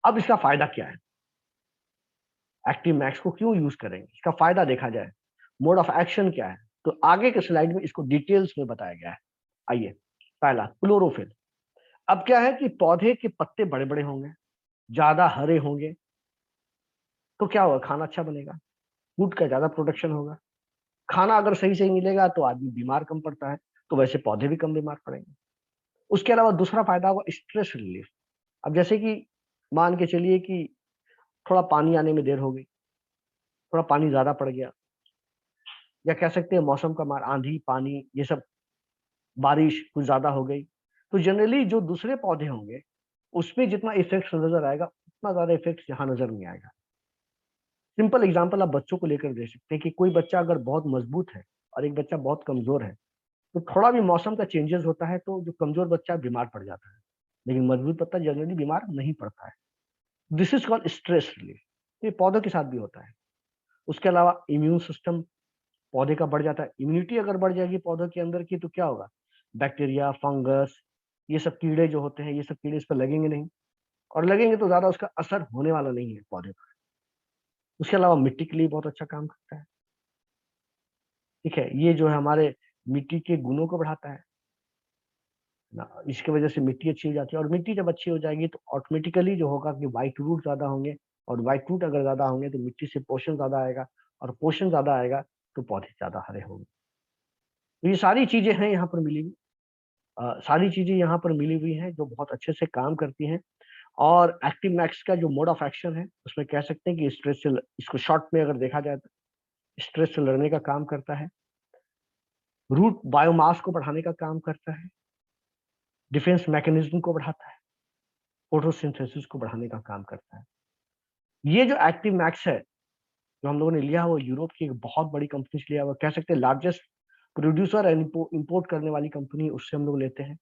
अब इसका फ़ायदा क्या है? एक्टिव मैक्स को क्यों यूज़ करेंगे? इसका फ़ायदा देखा जाए, मोड ऑफ एक्शन क्या है? तो आगे के स्लाइड में इसको डिटेल्स में बताया गया है। आइए, पहला क्लोरोफिल। अब क्या है कि पौधे के पत्ते बड़े-बड़े होंगे, ज़्यादा हरे होंगे, तो क्या होगा? खाना अच्छा बनेगा, फूड का ज़्यादा प्रोडक्शन होगा। खाना अगर सही-सही मिलेगा तो आदमी बीमार कम पड़ता है, तो वैसे पौधे भी कम बीमार पड़ेंगे। उसके अलावा दूसरा फ़ायदा होगा स्ट्रेस रिलीफ़। अब जैसे कि मान के चलिए कि थोड़ा पानी आने में देर हो गई, थोड़ा पानी ज़्यादा पड़ गया या कह सकते हैं मौसम का मार आँधी, पानी ये सब बारिश कुछ ज़्यादा हो गई, तो जनरली जो दूसरे पौधे होंगे, उसमें जितना इफ़ेक्ट नज़र आएगा, उतना ज़्यादा इफ़ेक्ट यहाँ नज़र नहीं आएगा। सिंपल एग्ज़ाम्पल आप बच्चों को लेकर दे सकते हैं कि कोई बच्चा अगर बहुत मज़बूत है और एक बच्चा बहुत कमज़ोर है, तो थोड़ा भी मौसम का चेंजेज़ होता है, तो जो कमज़ोर बच्चा है बीमार पड़ जाता है, लेकिन मज़बूत बच्चा जनरली बीमार नहीं पड़ता है। This is called stress relief. ये पौधों के साथ भी होता है। उसके अलावा इम्यून सिस्टम पौधे का बढ़ जाता है। इम्यूनिटी अगर बढ़ जाएगी पौधों के अंदर की तो क्या होगा? बैक्टीरिया, फंगस ये सब कीड़े जो होते हैं, ये सब कीड़े इस पे लगेंगे नहीं और लगेंगे तो ज़्यादा उसका असर होने वाला नहीं है पौधे पर। उसके अलावा मिट्टी के लिए बहुत अच्छा काम करता है, ठीक है? ये जो है हमारे मिट्टी के गुणों को बढ़ाता है ना, इसकी वजह से मिट्टी अच्छी हो जाती है और मिट्टी जब अच्छी हो जाएगी तो ऑटोमेटिकली जो होगा कि व्हाइट रूट ज़्यादा होंगे और व्हाइट रूट अगर ज़्यादा होंगे तो मिट्टी से पोषण ज़्यादा आएगा और पोषण ज़्यादा आएगा तो पौधे ज़्यादा हरे होंगे। तो ये सारी चीज़ें हैं यहाँ पर मिली हुई। सारी चीज़ें यहाँ पर मिली हुई हैं जो बहुत अच्छे से काम करती हैं और एक्टिव मैक्स का जो मोड ऑफ एक्शन है उसमें कह सकते हैं कि स्ट्रेस से इसको शॉर्ट में अगर देखा जाए तो स्ट्रेस से लड़ने का काम करता है, रूट बायोमास को बढ़ाने का काम करता है, डिफेंस मैकेनिज्म को बढ़ाता है, फोटोसिंथेसिस को बढ़ाने का काम करता है। ये जो एक्टिव मैक्स है, जो हम लोगों ने लिया है वो यूरोप की एक बहुत बड़ी कंपनी से लिया हुआ, कह सकते हैं लार्जेस्ट प्रोड्यूसर एंड इम्पोर्ट करने वाली कंपनी उससे हम लोग लेते हैं।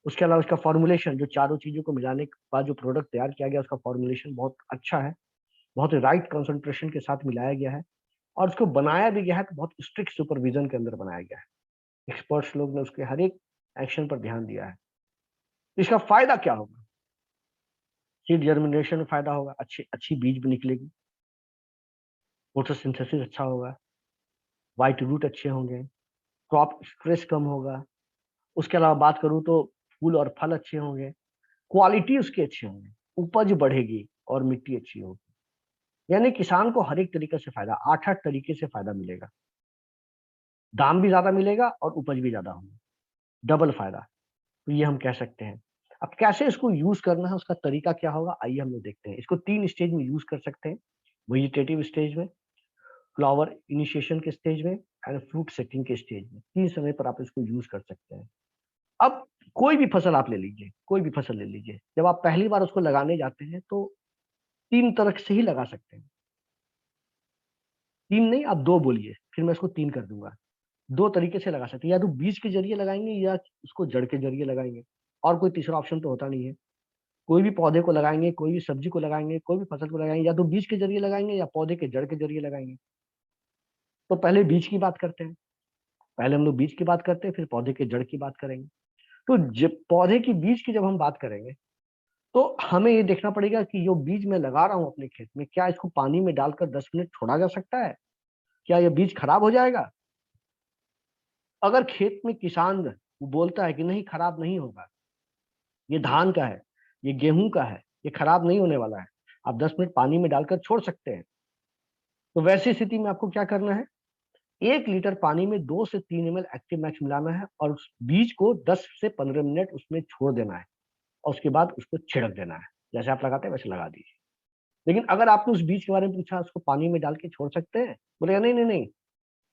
उसके अलावा उसका फॉर्मूलेशन जो चारों चीज़ों को मिलाने के बाद जो प्रोडक्ट तैयार किया गया उसका फॉर्मूलेशन बहुत अच्छा है, बहुत राइट कंसंट्रेशन के साथ मिलाया गया है और उसको बनाया भी गया है तो बहुत स्ट्रिक्ट सुपरविज़न के अंदर बनाया गया है। एक्सपर्ट्स लोग ने उसके हर एक एक्शन पर ध्यान दिया है। इसका फ़ायदा क्या होगा? सीड जर्मिनेशन में फ़ायदा होगा, अच्छी अच्छी बीज भी निकलेगी, फोटोसिंथेसिस अच्छा होगा, व्हाइट रूट अच्छे होंगे, क्रॉप स्ट्रेस कम होगा। उसके अलावा बात करूँ तो फूल और फल अच्छे होंगे, क्वालिटी उसकी अच्छी होंगी, उपज बढ़ेगी और मिट्टी अच्छी होगी। यानी किसान को हर एक तरीके से फ़ायदा 8-8 तरीके से फ़ायदा मिलेगा। दाम भी ज़्यादा मिलेगा और उपज भी ज़्यादा होगी, डबल फ़ायदा। तो ये हम कह सकते हैं। अब कैसे इसको यूज़ करना है, उसका तरीका क्या होगा, आइए हम लोग देखते हैं। इसको 3 स्टेज में यूज़ कर सकते हैं, वेजिटेटिव स्टेज में, फ्लावर इनिशिएशन के स्टेज में एंड फ्रूट सेटिंग के स्टेज में। 3 समय पर आप इसको यूज़ कर सकते हैं। अब कोई भी फसल आप ले लीजिए, कोई भी फसल ले लीजिए, जब आप पहली बार उसको लगाने जाते हैं तो 3 तरह से ही लगा सकते हैं। 3 नहीं आप 2 बोलिए, फिर मैं इसको 3 कर दूँगा। 2 तरीके से लगा सकते हैं, या तो बीज के ज़रिए लगाएँगे या उसको जड़ के ज़रिए लगाएँगे और कोई तीसरा ऑप्शन तो होता नहीं है। कोई भी पौधे को लगाएंगे, कोई भी सब्जी को लगाएंगे, कोई भी फसल को लगाएंगे, या तो बीज के जरिए लगाएंगे या पौधे के जड़ के जरिए लगाएंगे। तो पहले बीज की बात करते हैं, पहले हम लोग बीज की बात करते हैं, फिर पौधे के जड़ की बात करेंगे। तो जब पौधे की बीज की जब हम बात करेंगे, तो हमें ये देखना पड़ेगा कि जो बीज मैं लगा रहा हूँ अपने खेत में, क्या इसको पानी में डालकर 10 मिनट छोड़ा जा सकता है? क्या ये बीज खराब हो जाएगा? अगर खेत में किसान बोलता है कि नहीं, खराब नहीं होगा, ये धान का है, ये गेहूं का है, ये खराब नहीं होने वाला है, आप 10 मिनट पानी में डालकर छोड़ सकते हैं, तो वैसी स्थिति में आपको क्या करना है? 1 लीटर पानी में 2 से 3 ml एक्टिव मैक्स मिलाना है और उस बीज को 10 से 15 मिनट उसमें छोड़ देना है और उसके बाद उसको छिड़क देना है। जैसे आप लगाते हैं वैसे लगा दीजिए। लेकिन अगर आपने उस बीज के बारे में पूछा, उसको पानी में डाल के छोड़ सकते हैं? बोलेगा नहीं नहीं नहीं,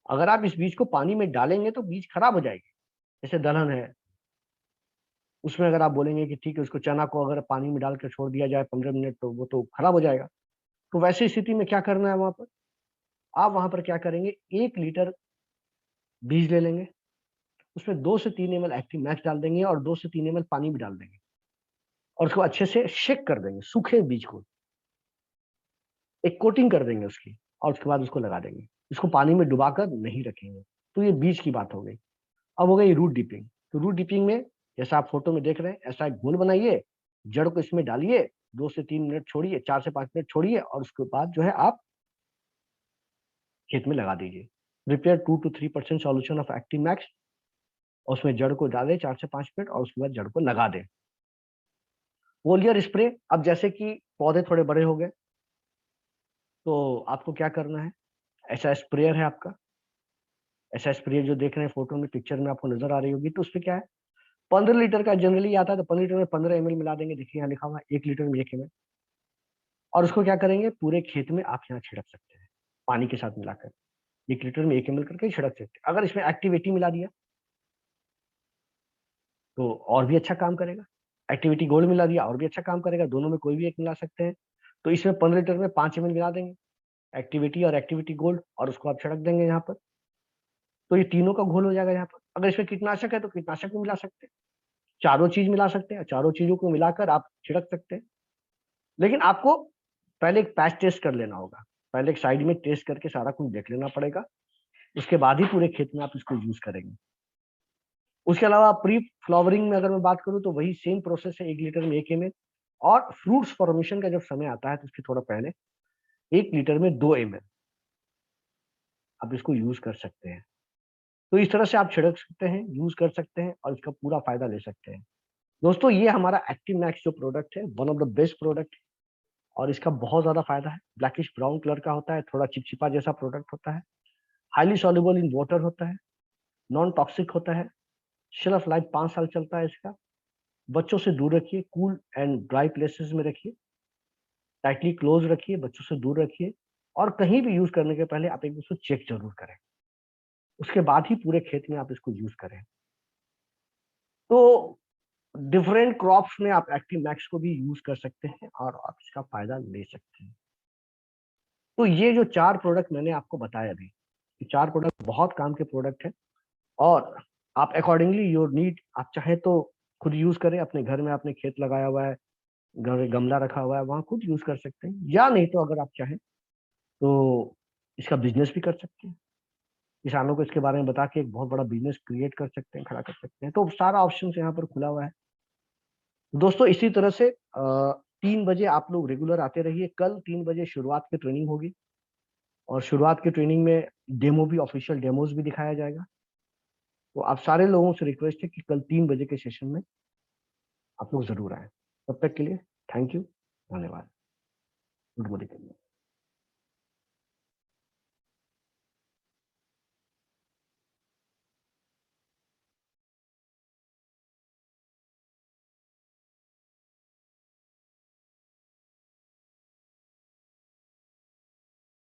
अगर आप इस बीज को पानी में डालेंगे तो बीज खराब हो जाएगी। जैसे दलहन है, उसमें अगर आप बोलेंगे कि ठीक है, उसको चना को अगर पानी में डाल के छोड़ दिया जाए 15 मिनट, तो वो तो खराब हो जाएगा। तो वैसी स्थिति में क्या करना है वहां पर? आप वहां पर क्या करेंगे, 1 लीटर बीज ले लेंगे, उसमें 2 से 3 ml एक्टिव मैक्स डाल देंगे और 2 से 3 ml पानी भी डाल देंगे और उसको अच्छे से शेक कर देंगे, सूखे बीज को एक कोटिंग कर देंगे उसकी, और उसके बाद उसको लगा देंगे। इसको पानी में डुबाकर नहीं रखेंगे। तो ये बीज की बात हो गई। अब हो गई रूट डिपिंग। तो रूट डिपिंग में जैसा आप फोटो में देख रहे हैं, ऐसा एक घोल बनाइए, जड़ को इसमें डालिए, 2 से 3 मिनट छोड़िए, 4 से 5 मिनट छोड़िए और उसके बाद जो है आप खेत में लगा दीजिए। Prepare 2 to 3% solution of active max, और उसमें जड़ को डालें 4 से 5 मिनट और उसके बाद जड़ को लगा दें। फोलियर स्प्रे, अब जैसे कि पौधे थोड़े बड़े हो गए तो आपको क्या करना है, ऐसा स्प्रेयर है आपका, ऐसा स्प्रेयर जो देख रहे हैं फोटो में, पिक्चर में आपको नजर आ रही होगी, तो उसपे क्या है, 15 लीटर का जनरली आता है, तो 15 लीटर में 15 ml मिला देंगे। देखिए यहाँ लिखा हुआ है 1 लीटर में 1 ml, और उसको क्या करेंगे, पूरे खेत में आप यहाँ छिड़क सकते हैं पानी के साथ मिलाकर। 1 लीटर में 1 ml करके छिड़क सकते हैं। अगर इसमें एक्टिविटी मिला दिया तो और भी अच्छा काम करेगा, एक्टिविटी गोल्ड मिला दिया और भी अच्छा काम करेगा, दोनों में कोई भी एक मिला सकते हैं। तो इसमें 15 लीटर में 5 ml मिला देंगे, एक्टिविटी और एक्टिविटी गोल्ड, और उसको आप छिड़क देंगे यहाँ पर। तो ये तीनों का घोल हो जाएगा यहाँ पर। अगर इसमें कीटनाशक है तो कीटनाशक भी मिला सकते हैं, चारों चीज मिला सकते हैं, चारों चीजों को मिलाकर आप छिड़क सकते हैं। लेकिन आपको पहले एक पैच टेस्ट कर लेना होगा, पहले एक साइड में टेस्ट करके सारा कुछ देख लेना पड़ेगा, उसके बाद ही पूरे खेत में आप इसको यूज करेंगे। उसके अलावा प्री फ्लावरिंग में अगर मैं बात करूं तो वही सेम प्रोसेस है, 1 लीटर में 1 ml, और फ्रूट्स फॉर्मेशन का जब समय आता है तो उसके थोड़ा पहले 1 लीटर में 2 ml आप इसको यूज कर सकते हैं। तो इस तरह से आप छिड़क सकते हैं, यूज कर सकते हैं और इसका पूरा फायदा ले सकते हैं। दोस्तों, ये हमारा एक्टिव मैक्स जो प्रोडक्ट है, one of the best product, और इसका बहुत ज्यादा फायदा है। ब्लैकिश ब्राउन कलर का होता है, थोड़ा चिपचिपा जैसा प्रोडक्ट होता है, हाईली सॉल्युबल इन वाटर होता है, नॉन टॉक्सिक होता है, शेल्फ लाइफ 5 साल चलता है इसका। बच्चों से दूर रखिए, कूल एंड ड्राई प्लेसेस में रखिए, टाइटली क्लोज रखिए, बच्चों से दूर रखिए, और कहीं भी यूज करने के पहले आप एक उसको चेक जरूर करें, उसके बाद ही पूरे खेत में आप इसको यूज करें। तो डिफरेंट क्रॉप्स में आप एक्टिव मैक्स को भी यूज कर सकते हैं और आप इसका फायदा ले सकते हैं। तो ये जो 4 प्रोडक्ट मैंने आपको बताया अभी, ये 4 प्रोडक्ट बहुत काम के प्रोडक्ट हैं, और आप अकॉर्डिंगली योर नीड, आप चाहे तो खुद यूज करें, अपने घर में आपने खेत लगाया हुआ है, घर में गमला रखा हुआ है, वहां खुद यूज कर सकते हैं, या नहीं तो अगर आप चाहें तो इसका बिजनेस भी कर सकते हैं, किसानों को इसके बारे में बता के एक बहुत बड़ा बिजनेस क्रिएट कर सकते हैं, खड़ा कर सकते हैं। तो सारा ऑप्शन यहाँ पर खुला हुआ है। दोस्तों, इसी तरह से 3 बजे आप लोग रेगुलर आते रहिए। कल 3 बजे शुरुआत की ट्रेनिंग होगी, और शुरुआत की ट्रेनिंग में डेमो भी, ऑफिशियल डेमोज भी दिखाया जाएगा। तो आप सारे लोगों से रिक्वेस्ट है कि कल 3 बजे के सेशन में आप लोग जरूर आए। तब तक के लिए थैंक यू, धन्यवाद। Good morning.